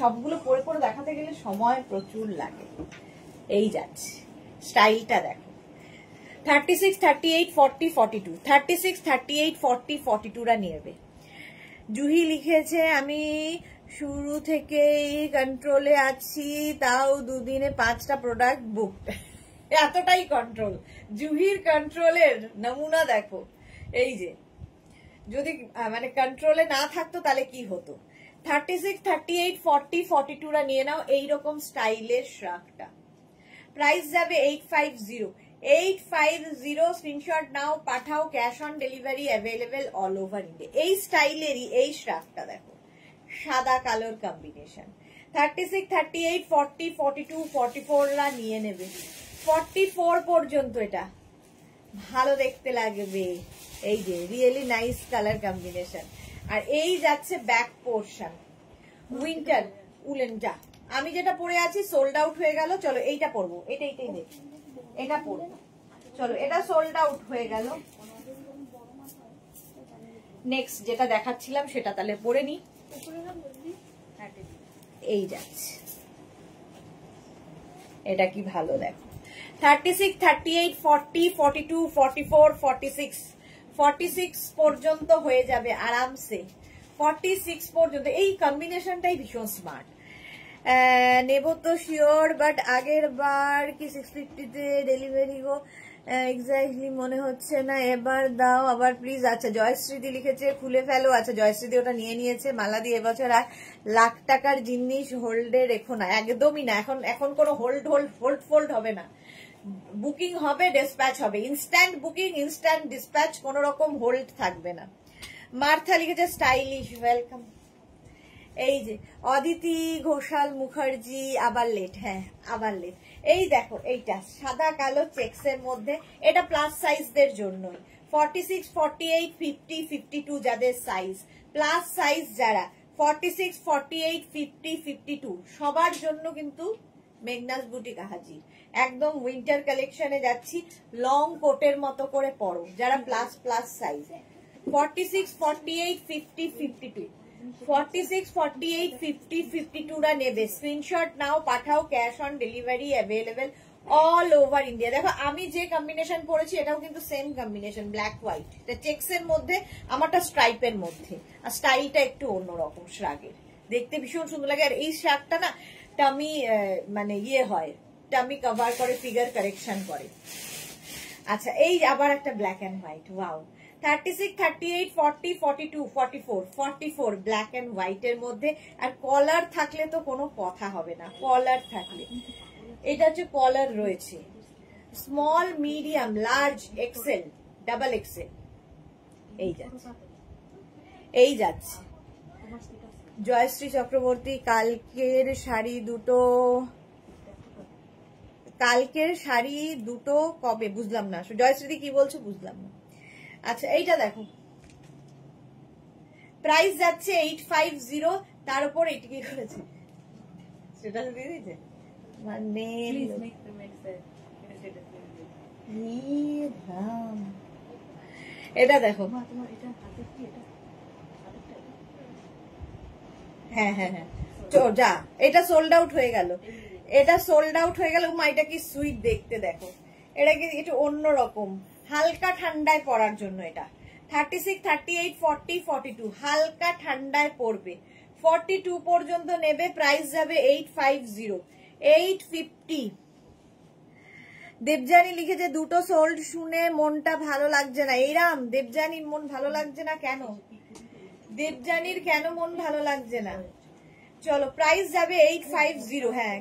A: সবগুলো পরে দেখাতে গেলে সময় প্রচুর লাগে। এই যাচ্ছে, স্টাইলটা দেখো। 36, 38, 40, 42, 36, 38, 40, 42 রা নিয়ে। জুহি লিখেছে আমি শুরু থেকেই কন্ট্রোলে আছি, তাও দুদিনে 5টা প্রোডাক্ট বুক। এতটাই কন্ট্রোল, জুহির কন্ট্রোলের নমুনা দেখো। এই যে যদি মানে কন্ট্রোলে না থাকতো তাহলে কি হতো। 36, 38, 40, 42 রা নিয়ে নাও, এইরকম স্টাইলের শ্রাগটা। প্রাইস যাবে 850 স্ক্রিনশট নাও, পাঠাও, cash on delivery available all over India. এই স্টাইলেরই এই শ্রাগটা দেখো, সাদা কালোর কম্বিনেশন। 36, 38, 40, 42, 44 রা নিয়ে নেবে। 44 পর্যন্ত এটা ভালো দেখতে লাগবে। এই যে রিয়েলি নাইস কালার কম্বিনেশন। আর এই যাচ্ছে ব্যাক পোর্শন, উইন্টার উলেনটা। আমি যেটা পরে আছি সোল্ড আউট হয়ে গেল। চলো এইটা পরবো, এইটাই দেখি, এটা পরবো। চলো এটা সোল্ড আউট হয়ে গেল। নেক্সট যেটা দেখাচ্ছিলাম সেটা তাহলে পরে নি। এই যাচ্ছে, এটা কি ভালো দেখো। 36, 38, 40, 42, 44, 46, 46 পর্যন্ত হয়ে যাবে আরামসে। 46 পর্যন্ত এই কম্বিনেশনটাই ভীষণ স্মার্ট। নেব তো শিওর, বাট আগের বার কি 650-তে ডেলিভারি গো এক্স্যাক্টলি মনে হচ্ছে না, এবার দাও আবার প্লিজ। আচ্ছা জয়শ্রীদি লিখেছে খুলে ফেলো। আচ্ছা জয়শ্রীদি ওটা নিয়ে নিয়েছে। মালাদি এবছর আর লাখ টাকার জিনিস হোল্ডে রেখো না, একদমই না। এখন কোনো হোল্ড হবে না। বুকিং হবে, ডিসপ্যাচ হবে, ইনস্ট্যান্ট বুকিং, ইনস্ট্যান্ট ডিসপ্যাচ, কোন রকম হোল্ড থাকবে না। মার্থা লিখেছে স্টাইলিশ, ওয়েলকাম। এই যে অদিতি ঘোষাল মুখার্জি, আবার লেট, হ্যাঁ আবার লেট। এই দেখো এইটা সাদা কালো চেক্স এর মধ্যে, এটা প্লাস সাইজদের জন্য, 46, 48, 50, 52 যাদের সাইজ, প্লাস সাইজ যারা 46, 48, 50, 52 সবার জন্য কিন্তু মেঘনাস বুটিক হাজির। একদম উইন্টার কালেকশনে যাচ্ছি, লং কোটের মতো করে পরো যারা প্লাস প্লাস সাইজ, 46, 48, 50, 52, 46, 48, 50, 52 রা নেবে, স্ক্রিনশট নাও, পাঠাও, cash on delivery available all over India. দেখো আমি যে কম্বিনেশন পরেছি এটাও কিন্তু সেম কম্বিনেশন, ব্ল্যাক হোয়াইট, এটা চেক্স এর মধ্যে, আমারটা স্ট্রাইপের মধ্যে, আর স্টাইলটা একটু অন্যরকম শ্রাগের, দেখতে ভীষণ সুন্দর লাগে। আর এই শ্রাগটা না টামি মানে ইয়ে হয়, টামি কভার করে, ফিগার কারেকশন করে। আচ্ছা এই আবার একটা black and white, wow, 36, 38, 40, 42, 44, 44 black and white এর মধ্যে। আর কলার থাকলে তো কোনো কথা হবে না, কলার থাকলে, এটা হচ্ছে কলার রয়েছে, small, medium, large, XL, double XL, এই যাচ্ছে, এই যাচ্ছে। জয়শ্রী চক্রবর্তী, কালকের শাড়ি দুটো কবে, বুঝলাম না জয়শ্রী কি বলছো, বুঝলাম না। আচ্ছা এইটা দেখো, প্রাইস যাচ্ছে 850, তার উপর এইটা কি করেছে, সেটা দিয়ে দিয়েছে মানে এটা দেখো, হ্যাঁ হ্যাঁ হ্যাঁ যা, এটা সোল্ড আউট হয়ে গেল, এটা সোল্ড আউট হয়ে গেল। মা এটা কি সুইট দেখতে, দেখো এটা কি একটু অন্যরকম, হালকা ঠান্ডায় পরার জন্য এটা, 36, 38, 40, 42 হালকা ঠান্ডায় পড়বে, 42 পর্যন্ত নেবে, প্রাইস যাবে 850, 850। দেবজানি লিখেছে দুটো সোল্ড, শুনে মনটা ভালো লাগছে না। এইরাম দেবজানির মন ভালো লাগছে না কেন, দেবজানির কেন মন ভালো লাগছে না? চলো প্রাইস যাবে 850, হ্যাঁ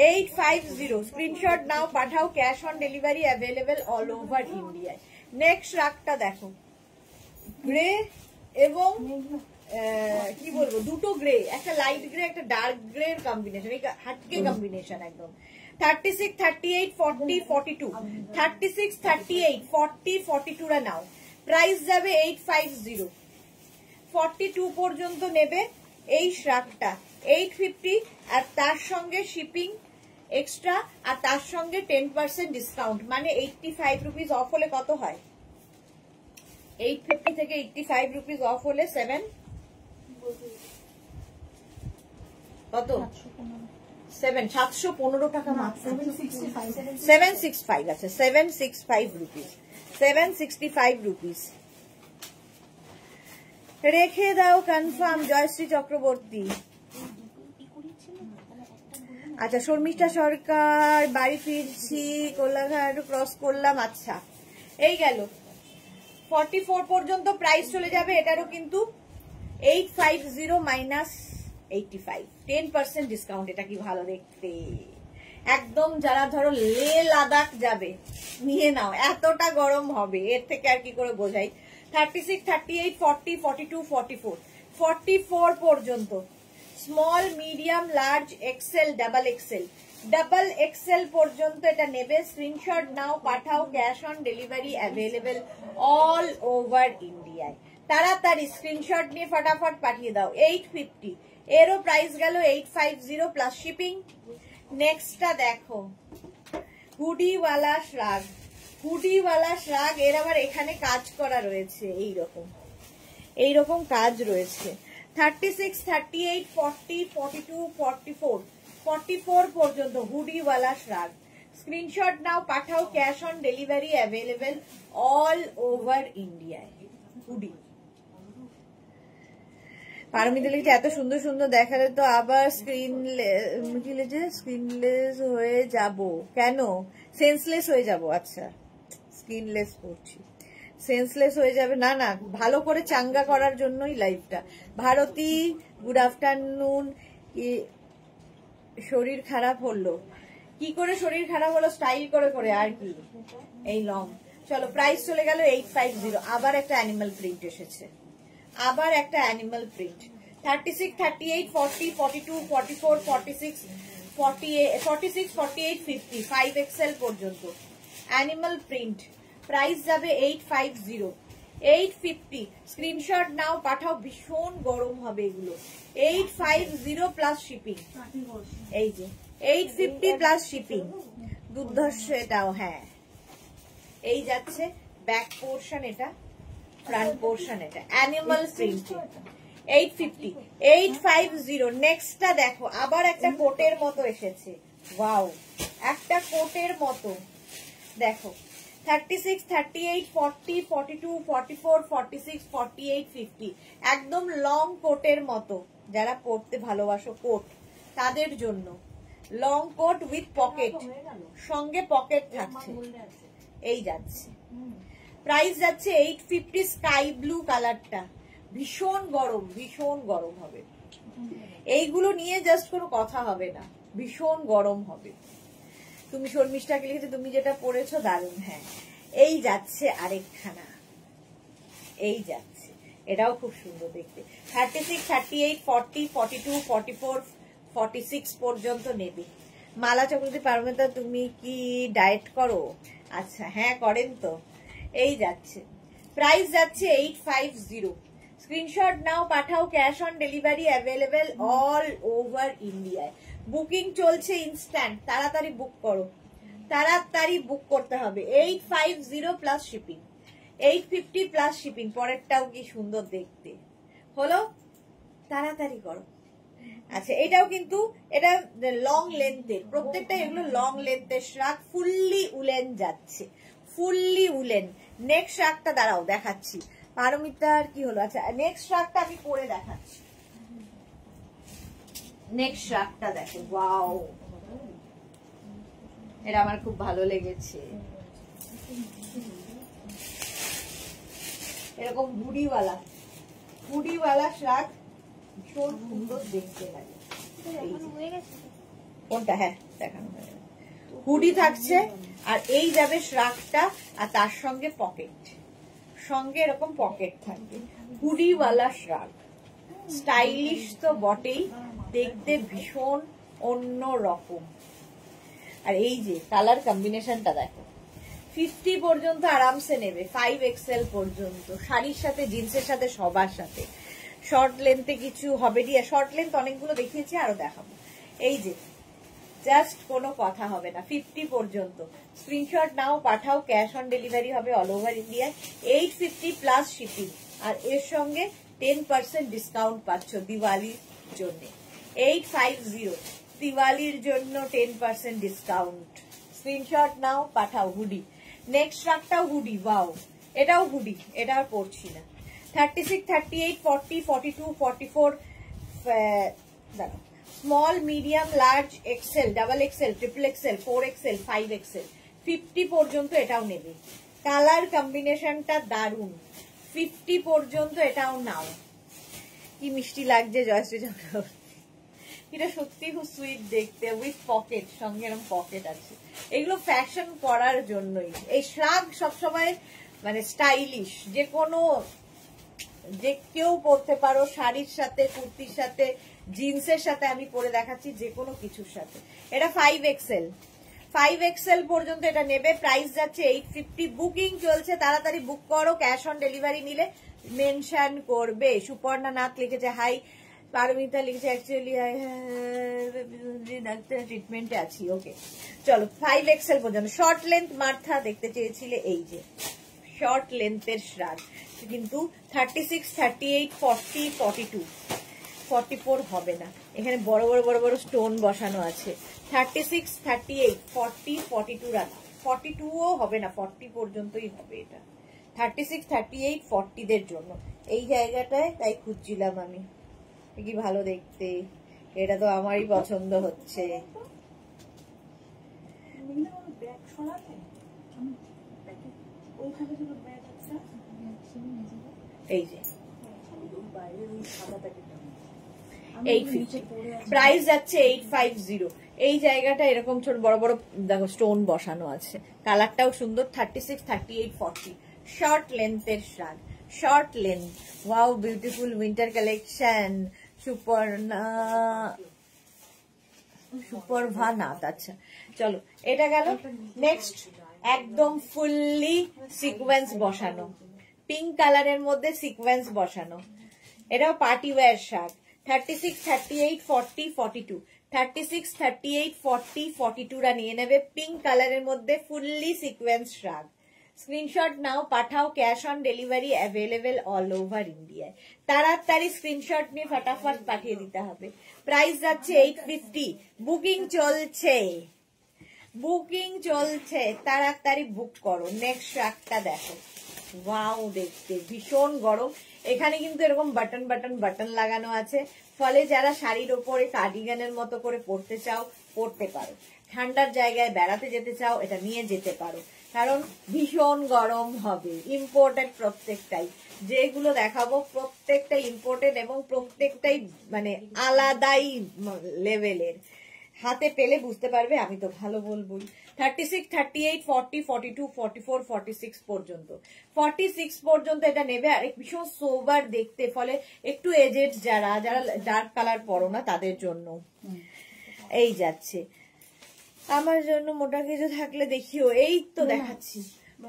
A: 850, স্ক্রিনশট নাও, পাঠাও, cash on delivery available all over ইন্ডিয়ায়। নেক্সট রাগটা দেখো, গ্রে এবং কি বলবো, দুটো গ্রে, একটা লাইট গ্রে, একটা ডার্ক গ্রে এর কম্বিনেশন, এই হাটকে কম্বিনেশন একদম। 36, 38, 40, 42, 36, 38, 40, 42 রা নাও, প্রাইস যাবে 850, 42 পর্যন্ত নেবে এই শ্রাগটা 850, আর তার সঙ্গে শিপিং এক্সট্রা, আর তার সঙ্গে 10% ডিসকাউন্ট, মানে 85 রুপিস অফ হলে কত হয়, 850 থেকে 85 রুপিস অফ হলে 7 কত, 715 টাকা মাত্র, 765, আচ্ছা 765 রুপিস, 765 রুপিস রেখে দাও কনফার্ম। জয়শ্রী চক্রবর্তী, আচ্ছা শর্মিষ্ঠা সরকার, বাড়ি ফিরছি, কোলাঘাট ক্রস করলাম, আচ্ছা এই গেল 44 পর্যন্ত প্রাইস চলে যাবে, এটারও কিন্তু 850 মাইনাস 85, 10% ডিসকাউন্ট। এটা কি ভালো দেখতে, একদম যারা ধরো লে লাদাখ যাবে নিয়ে নাও, এতটা গরম হবে, এর থেকে আর কি করে বোঝাই। 36, 38, 40, 42, 44, 44 পর্যন্ত, small, medium, large, XL, double XL, double XL পর্যন্ত এটা নেবে, স্ক্রিনশট নাও, পাঠাও, cash on delivery available all over ইন্ডিয়ায়। তাড়াতাড়ি স্ক্রিনশট নিয়ে ফটাফট পাঠিয়ে দাও। 850, এরও প্রাইস গেল 850 প্লাস শিপিং। নেক্সটটা দেখো, হুডিওয়ালা শ্রাগ, হুডিওয়ালা শ্রাগ, এর আবার এখানে কাজ করা রয়েছে, এইরকম কাজ রয়েছে। 36, 38, 40, 42, 44, 44 পর্যন্ত হুডিওয়ালা শ্রাগ, স্ক্রিনশট নাও, পাঠাও, cash on delivery available all over ইন্ডিয়ায়। হুডি পারমিতা লিখছে এত সুন্দর সুন্দর দেখালে তো আবার স্ক্রিনলেস হয়ে যাব কেন, সেন্সলেস হয়ে যাব। আচ্ছা স্ক্রিনলেস করছি, সেন্সলেস হয়ে যাবে না, না ভালো করে চাঙ্গা করার জন্যই লাইভটা। ভারতী গুড আফটারনুন, শরীর খারাপ হলো কি করে শরীর খারাপ হলো? স্টাইল করে করে, আর কি। এই লং। চলো প্রাইস চলে গেল 850। আবার একটা অ্যানিমাল প্রিন্ট এসেছে, আবার একটা অ্যানিমাল প্রিন্ট। 36, 38, 40, 42, 44, 46, 48, 50, 5XL পর্যন্ত অ্যানিমাল প্রিন্ট। প্রাইস যাবে 850, 850। স্ক্রিনশট নাও, পাঠাও, ভীষণ গরম হবে এগুলো। 850 প্লাস শিপিং। এই যে 850 প্লাস শিপিং, দুর্ধর্ষ এটাও। হ্যাঁ, এই যাচ্ছে ব্যাক পোর্শন, এটা ফ্রন্ট পোর্শন, এটা অ্যানিমাল প্রিন্ট। 850, 850। নেক্সটটা দেখো, আবার একটা কোটের মতো এসেছে। ওয়াও, একটা কোটের মতো দেখো। 36, 38, 40, 42, 44, 46, 48, 50। একদম লং কোটের মতো, যারা পরতে ভালোবাসো কোট, তাদের জন্য লং কোট উইথ পকেট, সঙ্গে পকেট থাকছে। এই যাচ্ছে, প্রাইস যাচ্ছে 850। স্কাই ব্লু কালারটা ভীষণ গরম, ভীষণ গরম হবে। এইগুলো নিয়ে জাস্ট কোনো কথা হবে না, ভীষণ গরম হবে। তুমি শর্মিষ্ঠাকে লিখেছো, তুমি যেটা পরেছো দারুণ। হ্যাঁ, এই যাচ্ছে আরেকখানা, এই যাচ্ছে, এটাও খুব সুন্দর দেখতে। 36, 38, 40, 42, 44, 46 পর্যন্ত নেবে। মালা চক্রবর্তী পারমিতা, তুমি কি ডায়েট করো? আচ্ছা, হ্যাঁ করেন তো। এই যাচ্ছে, প্রাইস যাচ্ছে 850। স্ক্রিনশট নাও, পাঠাও, cash on delivery available all over ইন্ডিয়ায়। বুকিং চলছে ইনস্ট্যান্ট, তাড়াতাড়ি বুক করো, তাড়াতাড়ি বুক করতে হবে। 850 প্লাস শিপিং, 850 প্লাস শিপিং। পরেরটাও কি সুন্দর দেখতে হলো, তাড়াতাড়ি করো। আচ্ছা, এটাও কিন্তু এটা লং লেন্থের, প্রত্যেকটা এগুলো লং লেন্থের শ্রাগ, ফুললি উলেন যাচ্ছে, ফুললি উলেন। নেক্সট শ্রাগটা দাঁড়াও দেখাচ্ছি। পারমিতার কি হলো? আচ্ছা, নেক্সট শ্রাগটা আমি পরে দেখাচ্ছি। নেক্সট শ্রাগটা দেখো, ওয়াও, এটা আমার খুব ভালো লেগেছে। এরকম হুডিওয়ালা শ্রাগ ভীষণ সুন্দর দেখতে লাগে। কোনটা? হ্যাঁ, দেখানো হয়ে গেল। হুডি থাকছে, আর এই যাবে শ্রাগটা, আর তার সঙ্গে পকেট, সঙ্গে এরকম পকেট থাকবে। হুডিওয়ালা শ্রাগ, স্টাইলিশ তো বটেই, দেখতে ভীষণ অন্য রকম। আর এই যে কালার কম্বিনেশনটা দেখো, 50 পর্যন্ত আরামসে নেবে, 5XL পর্যন্ত, শাড়ির সাথে, জিন্সের সাথে, সবার সাথে। শর্ট লেন্থে কিছু হবে দিয়ে, শর্ট লেন্থ অনেকগুলো দেখিয়েছি, আরো দেখাবো। এই যে জাস্ট কোনো কথা হবে না, 50 পর্যন্ত। স্ক্রিনশট নাও, পাঠাও, ক্যাশ অন ডেলিভারি হবে all over India. 850 plus shipping, আর এর সঙ্গে 10% ডিসকাউন্ট পাচ্ছ দিওয়ালির জন্য। 850 দিওয়ালির জন্য 10% ডিসকাউন্ট। স্ক্রিনশট নাও, পাঠাও। হুডি, নেক্সট রাগটাও হুডি। ওয়াও, এটাও হুডি, এটা আর পড়ছি না। 36, 38, 40, 42, 44, দাঁড়াও, small, medium, large, XL, double XL, triple XL, 4XL, 5XL, 50 পর্যন্ত এটাও নেবে। কালার কম্বিনেশনটা দারুন, 50 পর্যন্ত এটাও নাও। কি মিষ্টি লাগছে জয়শ্রী চক্রবর্তী, এটা সত্যি খুব সুইট দেখতে, উইথ পকেট, সঙ্গে এরকম পকেট আছে। এগুলো ফ্যাশন করার জন্যই। এই শ্রাগ সবসময় মানে স্টাইলিশ, যে কেউ পরতে পারো, শাড়ির সাথে, কুর্তির সাথে, জিন্সের সাথে। আমি পরে দেখাচ্ছি যে কোনো কিছুর সাথে। এটা 5XL, 5XL পর্যন্ত এটা নেবে। প্রাইস যাচ্ছে 850। বুকিং চলছে, তাড়াতাড়ি বুক করো। ক্যাশ অন ডেলিভারি নিলে মেনশন করবে। সুপর্ণা নাথ লিখেছে হাই, পারমিতা লিখেছে অ্যাকচুয়ালি ডাক্তার ট্রিটমেন্টে আছি। ওকে, চলো 5XL পর্যন্ত। শর্ট লেন্থ মার্থা দেখতে চেয়েছিলে, এই যে শর্ট লেন্থের শ্রাগ, কিন্তু 36, 38, 40, 42, 44 হবে না। এখানে বড় বড় বড় বড় স্টোন বসানো আছে। 36, 38, 40, 42 রাখা, 42ও হবে না, 40 পর্যন্তই হবে এটা। 36, 38, 40 দের জন্য এই জায়গাটায় তাই খুঁজছিলাম আমি। কি ভালো দেখতে, এটা তো আমারই পছন্দ হচ্ছে। এই যে 850, প্রাইস যাচ্ছে 850। এই জায়গাটা এরকম ছোট বড় বড় দেখো স্টোন বসানো আছে, কালারটাও সুন্দর। 36, 38, 40 শর্ট লেন্থের shrug, short length. Wow beautiful winter collection. সুপারভানাথ। আচ্ছা চলো এটা গেল। নেক্সট একদম ফুললি সিকোয়েন্স বসানো, পিঙ্ক কালারের মধ্যে সিকোয়েন্স বসানো, এটাও পার্টি ওয়্যার শার্ট। 36, 38, 40, 42 36, 38, 40, 42 রা নিয়ে নেবে। পিঙ্ক কালারের মধ্যে ফুললি সিকোয়েন্স শার্ট। স্ক্রিনশট নাও, পাঠাও, cash on delivery available all over ইন্ডিয়ায়। তাড়াতাড়ি স্ক্রিনশট নিয়ে ফটাফট পাঠিয়ে দিতে হবে। প্রাইস যাচ্ছে 850। বুকিং চলছে, বুকিং চলছে, তাড়াতাড়ি বুক করো। নেক্সট শার্টটা দেখো, ওয়াও দেখতে ভীষণ গরম। এখানে কিন্তু এরকম বাটন বাটন বাটন লাগানো আছে, ফলে যারা শাড়ির ওপরে কার্ডিগানের মতো করে পরতে চাও পরতে পারো। ঠান্ডার জায়গায় বেড়াতে যেতে চাও এটা নিয়ে যেতে পারো, কারণ ভীষণ গরম হবে। ইম্পোর্টেড প্রত্যেকটাই, যেগুলো দেখাবো প্রত্যেকটাই ইম্পোর্টেড এবং প্রত্যেকটাই মানে আলাদাই লেভেলের। হাতে পেলে বুঝতে পারবে, আমি তো ভালো বলবোই। 36, 38, 40, 42, 44, 46 পর্যন্ত, 46 পর্যন্ত এটা নেবে। আর ভীষণ সোবার দেখতে, ফলে একটু এজেড যারা যারা ডার্ক কালার পরো না তাদের জন্য এই যাচ্ছে। আমার জন্য মোটা কিছু থাকলে দেখিও, এই তো দেখাচ্ছি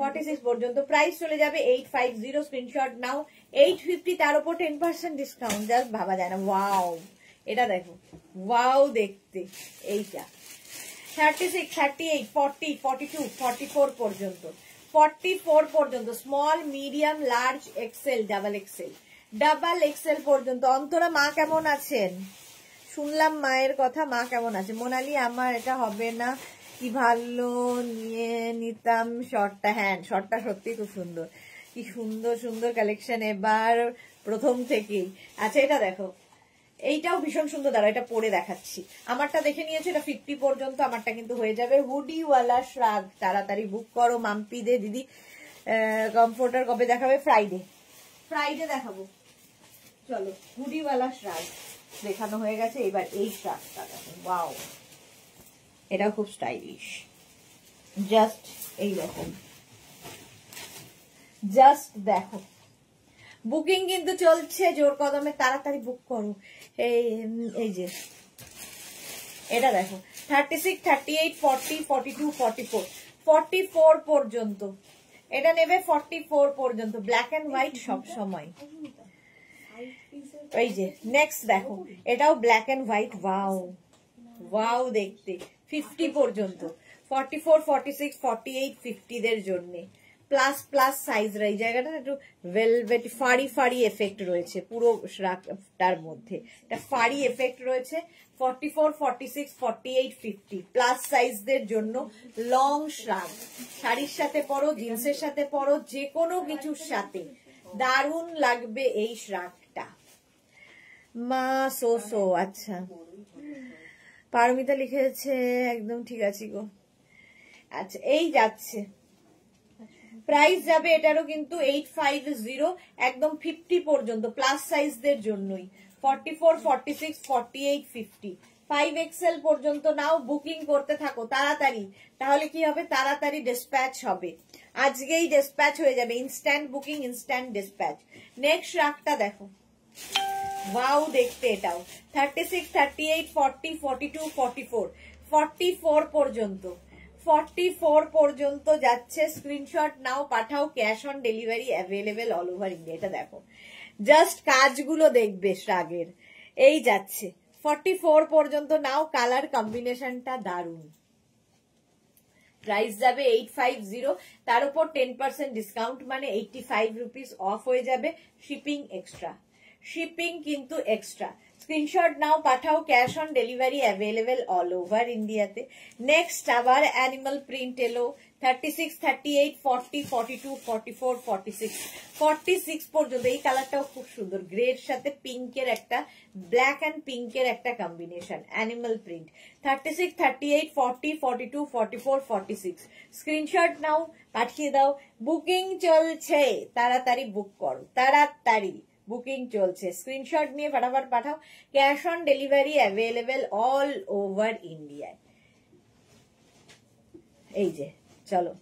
A: 46 পর্যন্ত। প্রাইস চলে যাবে 850। স্ক্রিনশট নাও। 850, তার উপর 10% ডিসকাউন্ট, জাস্ট ভাবা যায় না। ওয়াও এটা দেখো, ওয়াও দেখতে। এইটা 36, 38, 40, 42, 44 পর্যন্ত, 44 পর্যন্ত small, medium, large, XL, double XL, double XL পর্যন্ত। অন্তরা মা কেমন আছেন? শুনলাম মায়ের কথা, মা কেমন আছে? মোনালি আমার এটা হবে না, কি ভালো নিয়ে নিতাম শর্টটা। হ্যাঁ শর্টটা সত্যি খুব সুন্দর, কি সুন্দর সুন্দর কালেকশন এবার প্রথম থেকেই। আচ্ছা এটা দেখো, এইটাও ভীষণ সুন্দর। দাঁড়া এটা পরে দেখাচ্ছি। আমারটা দেখে নিয়েছো, এটা 50 পর্যন্ত, আমারটা কিন্তু হয়ে যাবে। হুডিওয়ালা শ্রাগ, তাড়াতাড়ি বুক করো। মাম্পি দে দিদি। কমফোর্টার কবে দেখাবে? ফ্রাইডে, ফ্রাইডে দেখাবো। চলো হুডিওয়ালা শ্রাগ দেখানো হয়ে গেছে, এবার এই শ্রাগটা দেখো। ওয়াও এটাও খুব স্টাইলিশ, জাস্ট এইরকম, জাস্ট দেখো। বুকিং কিন্তু চলছে জোর কদমে, তাড়াতাড়ি বুক করো। এই যে এটা দেখো 36, 38, 40, 42, 44, 44 পর্যন্ত এটা নেবে। 44 পর্যন্ত ব্ল্যাক এন্ড হোয়াইট সব সময়। এই যে নেক্সট দেখো, এটাও black and white. Wow wow দেখতে। 50 পর্যন্ত, 44, 46, 48, 50 দের জন্য প্লাস প্লাস সাইজরা। এই জায়গাটা একটু ভেলভেট ফাড়ি ফাড়ি এফেক্ট রয়েছে পুরো শ্রাগটার মধ্যে, একটা ফাড়ি এফেক্ট রয়েছে। 44, 46, 48, 50 প্লাস সাইজদের জন্য লং শ্রাগ। শাড়ির সাথে পরো, জিন্সের সাথে পরো, যে কোনো কিছুর সাথে দারুণ লাগবে এই শ্রাগটা। মা সো সো। আচ্ছা পারমিতা লিখেছে, একদম ঠিক আছে গো। আচ্ছা এই যাচ্ছে, প্রাইস যাবে এটারও কিন্তু 850, একদম 50 পর্যন্ত প্লাস সাইজদের জন্যই। 44, 46, 48, 50 5XL পর্যন্ত নাও। বুকিং করতে থাকো তাড়াতাড়ি, তাহলে কি হবে? তাড়াতাড়ি ডিসপ্যাচ হবে, আজকেই ডিসপ্যাচ হয়ে যাবে। Instant booking, instant dispatch. Next রাগটা দেখো, ওয়াও দেখতে এটাও। 36, 38, 40, 42, 44 44 পর্যন্ত, 44 পর্যন্ত যাচ্ছে। স্ক্রিনশট নাও, পাঠাও, cash on delivery available all over India. এটা দেখো, জাস্ট কাজগুলো দেখবে শ্রাগের। এই যাচ্ছে 44 পর্যন্ত নাও। কালার কম্বিনেশনটা দারুন। প্রাইস যাবে 850, তার উপর 10% ডিসকাউন্ট, মানে 85 রুপিস অফ হয়ে যাবে। শিপিং এক্সট্রা, শিপিং কিন্তু এক্সট্রা। স্ক্রিনশট নাও, পাঠাও, cash on delivery available all over ইন্ডিয়াতে। নেক্সট আবার অ্যানিমাল প্রিন্ট এলো। 36, 38, 40, 42, 44, 46 46 পর্যন্ত। এই কালারটাও খুব সুন্দর, গ্রের সাথে পিঙ্কের একটা, ব্ল্যাক অ্যান্ড পিঙ্কের একটা কম্বিনেশন, অ্যানিমাল প্রিন্ট। 36, 38, 40, 42, 44, 46 স্ক্রিনশট নাও, পাঠিয়ে দাও। বুকিং চলছে, তাড়াতাড়ি বুক করো, তাড়াতাড়ি বুকিং চলছে, স্ক্রিনশট নিয়ে ফটাফট পাঠাও। Cash on delivery available all over ইন্ডিয়ায়। এই যে চলো,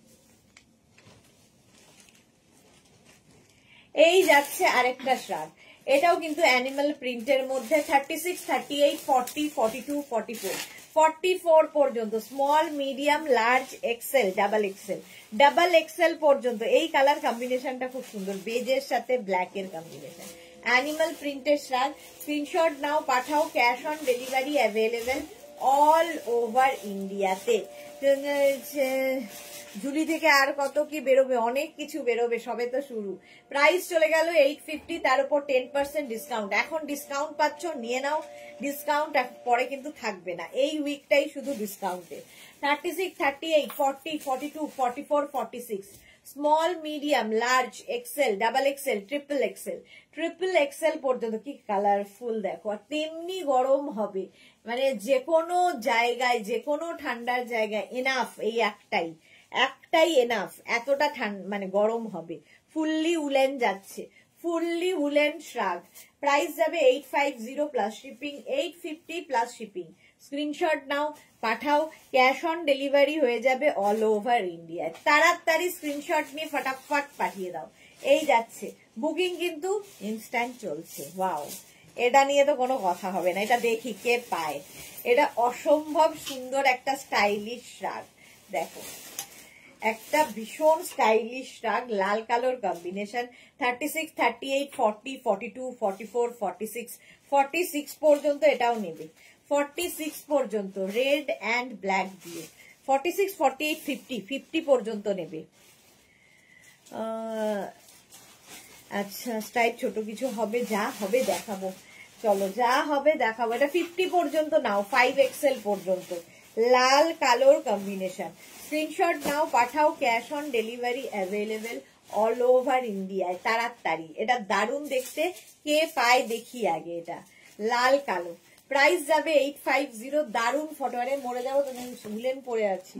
A: এই যাচ্ছে আরেকটা শ্রাগ, এটাও কিন্তু অ্যানিমাল প্রিন্টের মধ্যে 36, 38, 40, 42, 44, 44 পর্যন্ত, small, medium, large, XL, double XL পর্যন্ত। এই কালার কম্বিনেশনটা খুব সুন্দর, বেজের সাথে ব্ল্যাক এর কম্বিনেশন। অ্যানিমাল প্রিন্টের শ্রাগ, স্ক্রিনশট নাও পাঠাও। Cash on delivery available all over ইন্ডিয়াতে। জুলি থেকে আর কত কি বেরোবে, অনেক কিছু বেরোবে, সবে তো শুরু। প্রাইস চলে গেল 850, তার উপর 10% ডিসকাউন্ট। এখন ডিসকাউন্ট পাচ্ছ, নিয়ে নাও। ডিসকাউন্ট পরে কিন্তু থাকবে না, এই উইকটাই শুধু ডিসকাউন্টে। 36, 38, 40, 42, 44, 46, small, medium, large, XL, double XL, triple XL পর্যন্ত। কি কালারফুল দেখো, আর তেমনি গরম হবে, মানে যে কোনো জায়গায়, যে কোনো ঠান্ডার জায়গায় এনাফ, এই একটাই এনাফ, এতটা ঠান্ডা মানে গরম হবে। ফুললি উলেন যাচ্ছে, ফুললি উলেন শ্রাগ। প্রাইস যাবে 850 plus shipping, 850 plus shipping. Screenshot নাও পাঠাও, ক্যাশ অন ডেলিভারি হয়ে যাবে অল ওভার ইন্ডিয়ায়। তাড়াতাড়ি স্ক্রিনশট নিয়ে ফটাফট পাঠিয়ে দাও। এই যাচ্ছে, বুকিং কিন্তু ইনস্ট্যান্ট চলছে। ওয়াও, এটা নিয়ে তো কোনো কথা হবে না, এটা দেখি কে পায়। এটা অসম্ভব সুন্দর একটা স্টাইলিশ শ্রাগ, দেখো একটা ভীষণ স্টাইলিশ শ্রাগ, লাল কালোর কম্বিনেশন। 36, 38, 40, 42, 44, 46, 46 পর্যন্ত এটাও নেবে, 46 পর্যন্ত রেড অ্যান্ড ব্ল্যাক দিয়ে। 46, 48, 50, 50 পর্যন্ত নেবে। আচ্ছা, স্টাইল ছোট কিছু হবে, যা হবে দেখাবো, চলো যা হবে দেখাবো। এটা 50 পর্যন্ত নাও, 5XL পর্যন্ত, লাল কালোর কম্বিনেশন। স্ক্রিনশট নাও পাঠাও, cash on delivery available all over ইন্ডিয়ায়। তাড়াতাড়ি, এটা দারুণ দেখতে, কে পায় দেখি আগে। এটা লাল কালো, প্রাইস যাবে 850। দারুণ ফটো, আরে মরে যাবো, তুমি ভুলেন পড়ে আছি।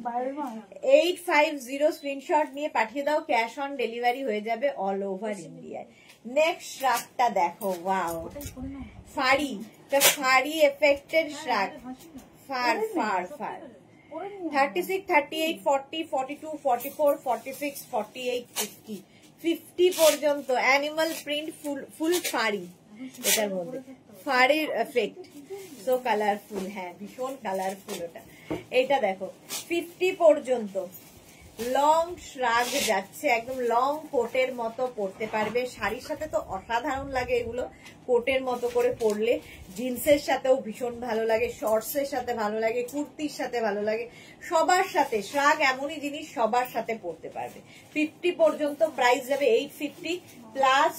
A: 850 স্ক্রিনশট নিয়ে পাঠিয়ে দাও, ক্যাশ অন ডেলিভারি হয়ে যাবে অল ওভার ইন্ডিয়ায়। নেক্সট শ্রাগটা দেখো, ওয়াও, ফাড়ি, ফাড়ি এফেক্টেড শ্রাগ, ফার 36, 38, 40, 42, 44, 46, 48, 50, 50 পর্যন্ত অ্যানিমাল প্রিন্ট, ফুল ফাড়ি, এটার মধ্যে ফাড়ির এফেক্ট, সো কালারফুল। হ্যাঁ, ভীষণ কালারফুল ওটা। এইটা দেখো 50 পর্যন্ত লং শ্রাগ যাচ্ছে, একদম লং কোটের মতো পরতে পারবে। শাড়ির সাথে তো অসাধারণ লাগে এগুলো, কোটের মতো করে পরলে জিন্সের সাথেও ভীষণ ভালো লাগে, শর্টসের সাথে ভালো লাগে, কুর্তির সাথে ভালো লাগে, সবার সাথে। শ্রাগ এমনই জিনিস, সবার সাথে পরতে পারবে। 50 পর্যন্ত, প্রাইস যাবে 850 প্লাস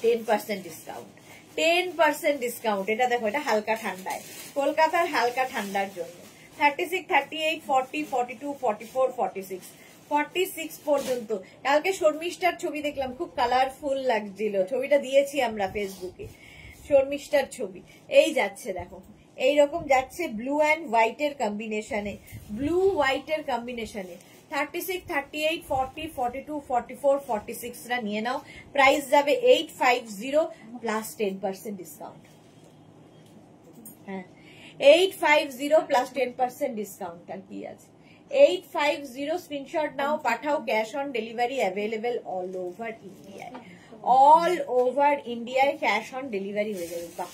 A: 10% ডিসকাউন্ট, 10% ডিসকাউন্ট। এটা দেখো, এটা হালকা ঠান্ডায়, কলকাতার হালকা ঠান্ডার জন্য। 36, 38, 40, 42, 44, 46, 46 পর্যন্ত। কালকে শর্মিষ্ঠার ছবি দেখলাম, খুব কালারফুল লাগছিল, ছবিটা দিয়েছি আমরা ফেসবুকে, শর্মিষ্ঠার ছবি। এই যাচ্ছে দেখো, এইরকম যাচ্ছে ব্লু অ্যান্ড হোয়াইটের কম্বিনেশনে, ব্লু হোয়াইটের কম্বিনেশনে। 36, 38, 40, 42, 44, 46 রা নিয়ে নাও। প্রাইস যাবে 850 প্লাস 10% ডিসকাউন্ট। হ্যাঁ, 850 প্লাস 10% ডিসকাউন্ট। আর কি আছে, 850 স্ক্রিনশট নাও পাঠাও, cash on delivery available all over ইন্ডিয়ায়, অল ওভার ইন্ডিয়ায় ক্যাশ অন ডেলিভারি হয়ে যাবে। বাহ,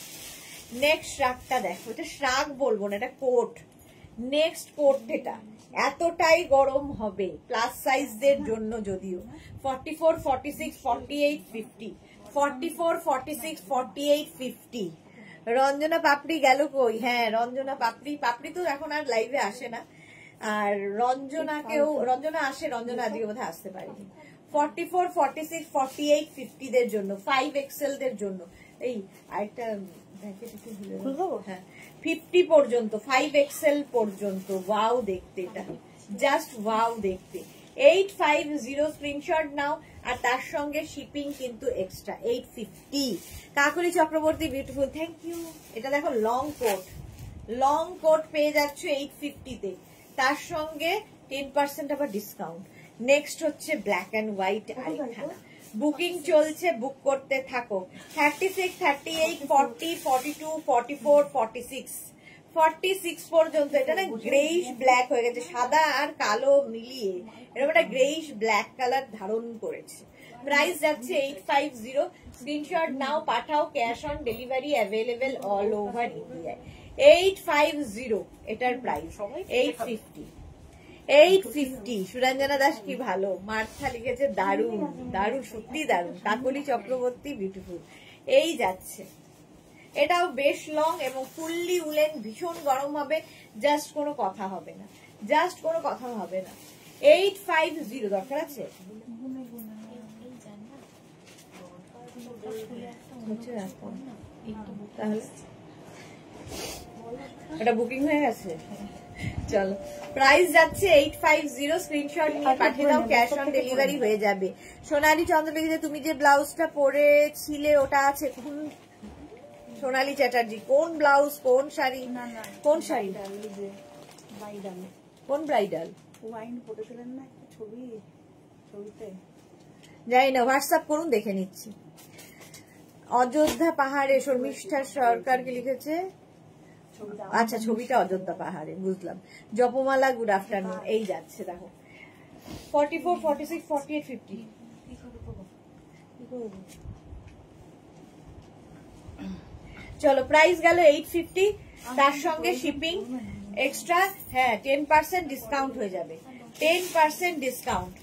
A: নেক্সট শ্রাগটা দেখো, এটা শ্রাগ বলবো না, এটা কোট। নেক্সট কোট, এটা এতটাই গরম হবে প্লাস সাইজদের জন্য, যদিও 44, 46, 48, 50, 44, 46, 48, 50। রঞ্জনা পাপড়ি গেল কই? হ্যাঁ, রঞ্জনা পাপড়ি তো এখন আর লাইভে আসে না, আর রঞ্জনা আসে, রঞ্জনা আজকে বোধহয় আসতে পারেনি। 44, 46, 48, 50 দের জন্য, 5XL দের জন্য। এই আরেকটা হ্যাঁ, 50 পর্যন্ত, 5XL পর্যন্ত। ওয়াও দেখতে, এটা জাস্ট ওয়াও দেখতে। 850 স্ক্রিনশট নাও, আর তার সঙ্গে শিপিং কিন্তু extra 850। Kakoli Chakraborty beautiful, thank you. এটা দেখো লং কোট পেয়ে যাচ্ছ 850 তে, তার সঙ্গে 10% আবার ডিসকাউন্ট। নেক্সট হচ্ছে ব্ল্যাক অ্যান্ড হোয়াইট আরেকখানা, বুকিং চলছে, বুক করতে থাকো। 36, 38, 40, 42, 44, 46, 46 পর্যন্ত। এটা না গ্রেইশ ব্ল্যাক হয়ে গেছে, সাদা আর কালো মিলিয়ে এরকম একটা গ্রেইশ ব্ল্যাক কালার ধারণ করেছে। প্রাইস যাচ্ছে 850। স্ক্রিনশট নাও, পাঠাও, cash on delivery available all over ইন্ডিয়ায়। 850 এটার প্রাইস। 850, 850। সুরঞ্জনা দাস কি ভালো, মার্থা লিখেছে দারুণ দারুণ, সত্যি দারুণ। কাকলি চক্রবর্তী বিউটিফুল। এই যাচ্ছে, এটাও বেশ লং এবং ফুললি উলেন, ভীষণ গরম হবে, জাস্ট কোনো কথা হবে না, জাস্ট কোনো কথা হবে না। 850 দরকার আছে। তাহলে এটা বুকিং হয়ে গেছে। চলো, প্রাইস যাচ্ছে 850। স্ক্রিনশট নিয়ে পাঠিয়ে দাও, ক্যাশ অন ডেলিভারি হয়ে যাবে। সোনালী চন্দ্র লিখেছে তুমি যে ব্লাউজটা পরেছিলে ওটা আছে। সোনালী চ্যাটার্জি, কোন ব্লাউজ, কোন শাড়ি? কোন শাড়ি? কোন ব্রাইডাল? যাই না, হোয়াটসঅ্যাপ করুন, দেখে নিচ্ছি। অযোধ্যা পাহাড়ে শর্মিষ্ঠা সরকারকে লিখেছে। আচ্ছা, ছবিটা অযোধ্যা পাহাড়ে, বুঝলাম। জপমালা গুড আফটারনুন। এই যাচ্ছে দেখো, 44, 46, 48, 50। চলো, প্রাইস গেল 850, তার সঙ্গে শিপিং এক্সট্রা। হ্যাঁ, 10% ডিসকাউন্ট হয়ে যাবে, 10% ডিসকাউন্ট।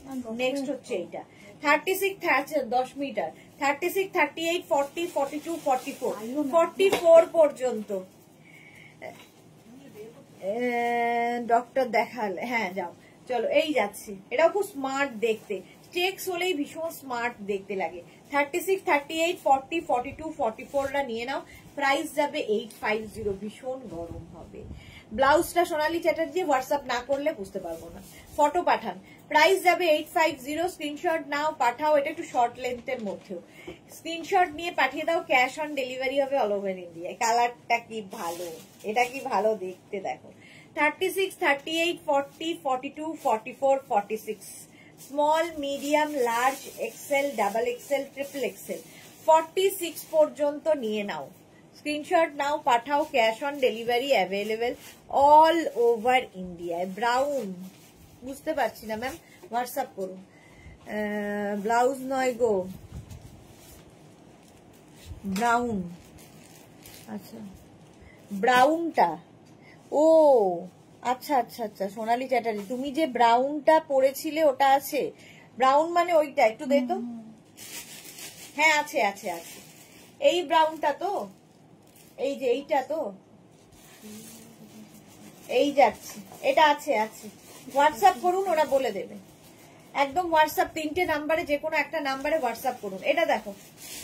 A: নেক্সট হচ্ছে এইটা 36, 10 মিটার, 36, 38, 40, 42, 44, 44 পর্যন্ত। ডক্টর দেখালে, হ্যাঁ যাও। চলো, এই যাচ্ছে, এটাও খুব স্মার্ট দেখতে, চেক্স হলেই ভীষণ স্মার্ট দেখতে লাগে। 36, 38, 40, 42, 44টা নিয়ে নাও। প্রাইস যাবে 850, ভীষণ গরম হবে। ব্লাউজটা সোনালী চ্যাটার্জি, হোয়াটসঅ্যাপ না করলে বুঝতে পারবো না, ফটো পাঠান। প্রাইস যাবে 850। স্ক্রিনশট নাও, পাঠাও। এটা একটু শর্ট লেন্থের মধ্যেও, স্ক্রিনশট নিয়ে পাঠিয়ে দাও, ক্যাশ অন ডেলিভারি হবে অল ওভার ইন্ডিয়ায়। কালারটা কি ভালো, এটা কি ভালো দেখতে, দেখো। 36, 38, 40, 42, 44, 46, small, medium, large, XL, double XL, triple XL, 46 পর্যন্ত নিয়ে নাও। স্ক্রিনশট নাও, পাঠাও, cash on delivery available all over ইন্ডিয়ায়। ব্রাউন বুঝতে পারছি না ম্যাম, হোয়াটসঅ্যাপ করুন। ব্লাউজ নয় গো, ব্রাউন। আচ্ছা, ব্রাউনটা, ও আচ্ছা আচ্ছা আচ্ছা, সোনালী চ্যাটার্জি তুমি যে ব্রাউনটা পরেছিলে ওটা আছে? ব্রাউন মানে ওইটা, একটু দে তো। হ্যাঁ আছে আছে আছে, এই ব্রাউনটা তো, এই যে এইটা তো, এই যাচ্ছে, এটা আছে আছে। হোয়াটসঅ্যাপ করুন, ওরা বলে দেবে একদম। হোয়াটসঅ্যাপ 3টে নাম্বারে, যে কোনো একটা নাম্বারে হোয়াটসঅ্যাপ করুন। এটা দেখো,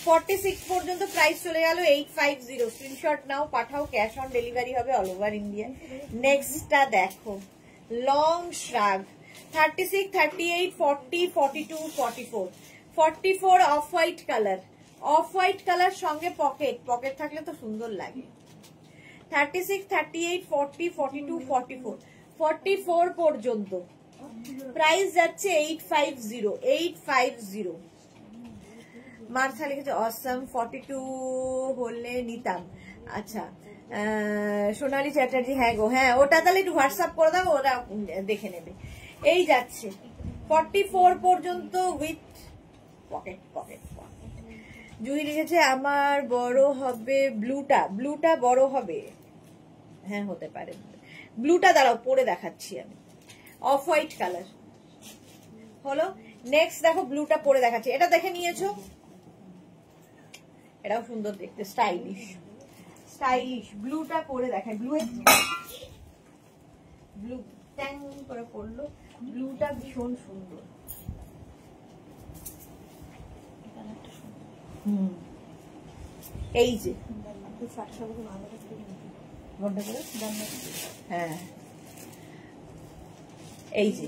A: 46 পর্যন্ত প্রাইস চলে গেল 850। স্ক্রিনশট নাও, পাঠাও, ক্যাশ অন ডেলিভারি হবে অল ওভার ইন্ডিয়া। নেক্সটটা দেখো, long শ্রাগ, 36, 38, 40, 42, 44, 44 off white colour. Off white colour সঙ্গে পকেট, পকেট থাকলে তো সুন্দর লাগে। 36, 38, 40, 42, 44, 44 পর্যন্ত প্রাইস যাচ্ছে 850, 850। মার্থা লিখেছে অসম, 42 হলে নিতাম। আচ্ছা, সোনালী চ্যাটার্জি, হ্যাঁ গো, হ্যাঁ ওটা তাহলে একটু হোয়াটসঅ্যাপ করে দাও, ওরা দেখে নেবে। এই যাচ্ছে 44 পর্যন্ত উইথ পকেট, পকেট পকেট। জুই লিখেছে আমার বড় হবে ব্লুটা, ব্লুটা বড় হবে। হ্যাঁ হতে পারে, ব্লুটা দাঁড়াও পরে দেখাচ্ছি আমি। অফ হোয়াইট কালার হলো। নেক্সট দেখো, ব্লুটা পরে দেখাচ্ছি, এটা দেখে নিয়েছো? এটাও সুন্দর দেখতে, স্টাইলিশ স্টাইলিশ। ব্লুটা পরে দেখায়, ব্লু ব্লু ট্যাং করে পড়লো, ব্লুটা ভীষণ সুন্দর। এই যে হ্যাঁ, এই যে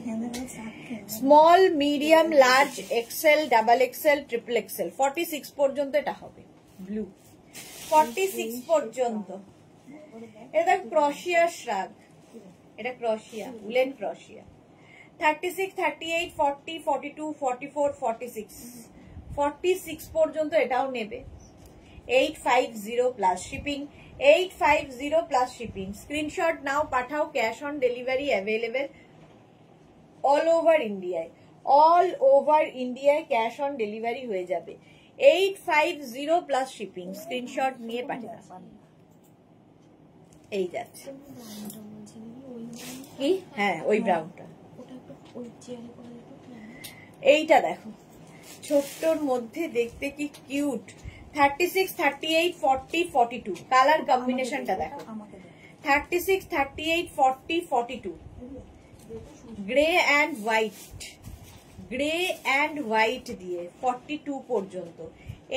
A: small, medium, large, XL, double XL, triple XL, 46 পর্যন্ত এটা হবে ব্লু, 46 পর্যন্ত। এটা ক্রশিয়া শ্রাগ, এটা ক্রশিয়া, উলেন ক্রশিয়া। 36, 38, 40, 42, 44, 46, 46 পর্যন্ত এটাও নেবে। 850 plus shipping, 850 plus shipping. Screenshot নাও, পাঠাও, cash on delivery available all over ইন্ডিয়ায়, অল ওভার ইন্ডিয়ায় ক্যাশ অন ডেলিভারি হয়ে যাবে। 850 প্লাস শিপিং, স্ক্রিনশট নিয়ে পাঠিয়ে দাও। এই যাচ্ছে কি, হ্যাঁ ওই ব্রাউনটা। এইটা দেখো ছোট্টর মধ্যে দেখতে কি কিউট। 36, 38, 40, 42 কালার কম্বিনেশনটা দেখো। 36, 38, 40, 42 grey and white, grey and white দিয়ে 42 পর্যন্ত।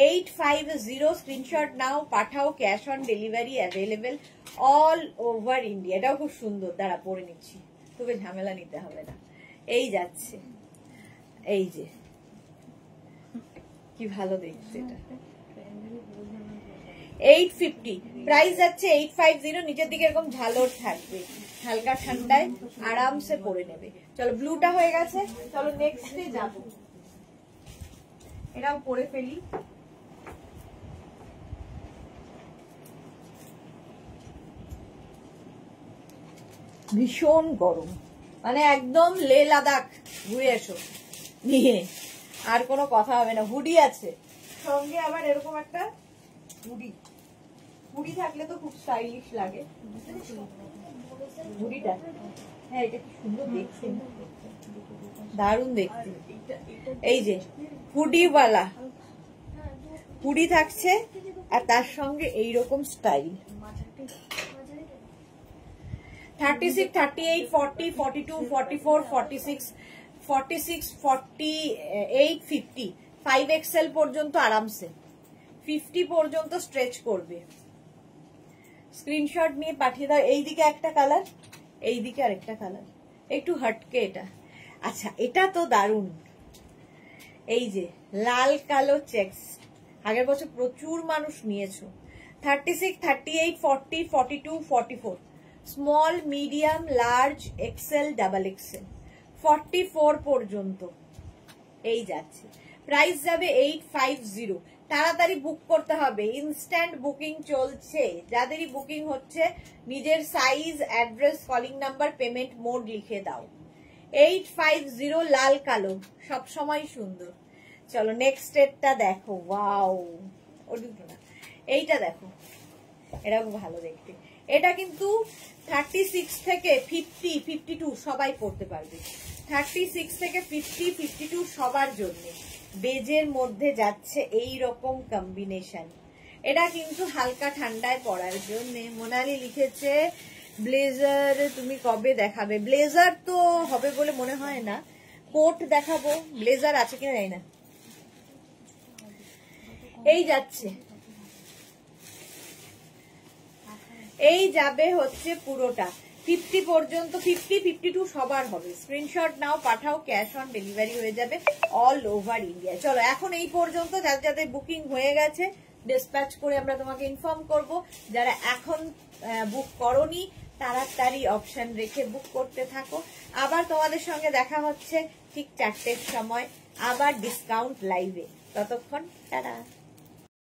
A: 850 স্ক্রিনশট নাও, পাঠাও, cash on delivery available all over India. এটাও খুব সুন্দর, দাঁড়া পরে নিচ্ছি, তোকে ঝামেলা নিতে হবে না। এই যাচ্ছে, এই যে কি ভালো দেখছে এটা। 850 প্রাইস যাচ্ছে। 850 নিচের দিকে এরকম ঝালর থাকবে, হালকা ঠান্ডায় আরামসে পরে নেবে। চলো ব্লুটা হয়ে গেছে, চলো নেক্সটে যাব। এটাও পরে ফেলি। ভীষণ গরম, মানে একদম লে লাদাখ ঘুরে এসো নিয়ে, আর কোনো কথা হবে না। হুডি আছে সঙ্গে, আবার এরকম একটা হুডি, হুডি থাকলে তো খুব স্টাইলিশ লাগে হুডিটা। হ্যাঁ এটা কি সুন্দর দেখতে, দারুণ দেখতে। এই যে হুডিওয়ালা হুডি থাকছে, আর তার সঙ্গে এইরকম স্টাইল। 36, 38, 40, 42, 44, 46, 46, 48, 50 5XL পর্যন্ত আরামসে, 50 পর্যন্ত স্ট্রেচ করবে। স্ক্রিনশট নিয়ে পাঠিয়ে দাও। এইদিকে একটা কালার, এইদিকে আরেকটা কালার, একটু হটকে এটা। আচ্ছা এটা তো দারুণ, এই যে লাল কালো চেকস, আগের বছর প্রচুর মানুষ নিয়েছো। 36, 38, 40, 42, 44 small, medium, large, XL, double XL 44 পর্যন্ত এই যাচ্ছে। প্রাইস যাবে 850। তাড়াতাড়ি বুক করতে হবে, ইনস্ট্যান্ট বুকিং চলছে। যাদেরই বুকিং হচ্ছে নিজের size, address, calling number, payment mode লিখে দাও। 850 লাল কালো সব সময় সুন্দর। চলো নেক্সট এরটা দেখো। ওয়াও, ও দুটো না, এইটা দেখো, এটা খুব ভালো দেখতে। এটা কিন্তু 36 থেকে 50, 52 সবাই পড়তে পারবে। 36 থেকে 50, 52 সবার জন্য। বেজের মধ্যে যাচ্ছে এই রকম কম্বিনেশন। এটা কিন্তু হালকা ঠান্ডায় পরার জন্য। মোনালি লিখেছে ব্লেজার তুমি কবে দেখাবে? ব্লেজার তো হবে বলে মনে হয় না, কোট দেখাবো। ব্লেজার আছে কিনা জানি না। এই যাচ্ছে, এই যাবে হচ্ছে পুরোটা 50 পর্যন্ত। 50, 52 সবার হবে। স্ক্রিনশট নাও, পাঠাও, ক্যাশ অন ডেলিভারি হয়ে যাবে অল ওভার ইন্ডিয়া। চলো এখন এই পর্যন্ত, যাদের যাদের বুকিং হয়ে গেছে ডিসপ্যাচ করে আমরা তোমাকে ইনফর্ম করব। যারা এখন বুক করোনি তাড়াতাড়ি অপশন রেখে বুক করতে থাকো। আবার তোমাদের সঙ্গে দেখা হচ্ছে ঠিক 4টের সময়, আবার ডিসকাউন্ট লাইভে। ততক্ষণ টাটা।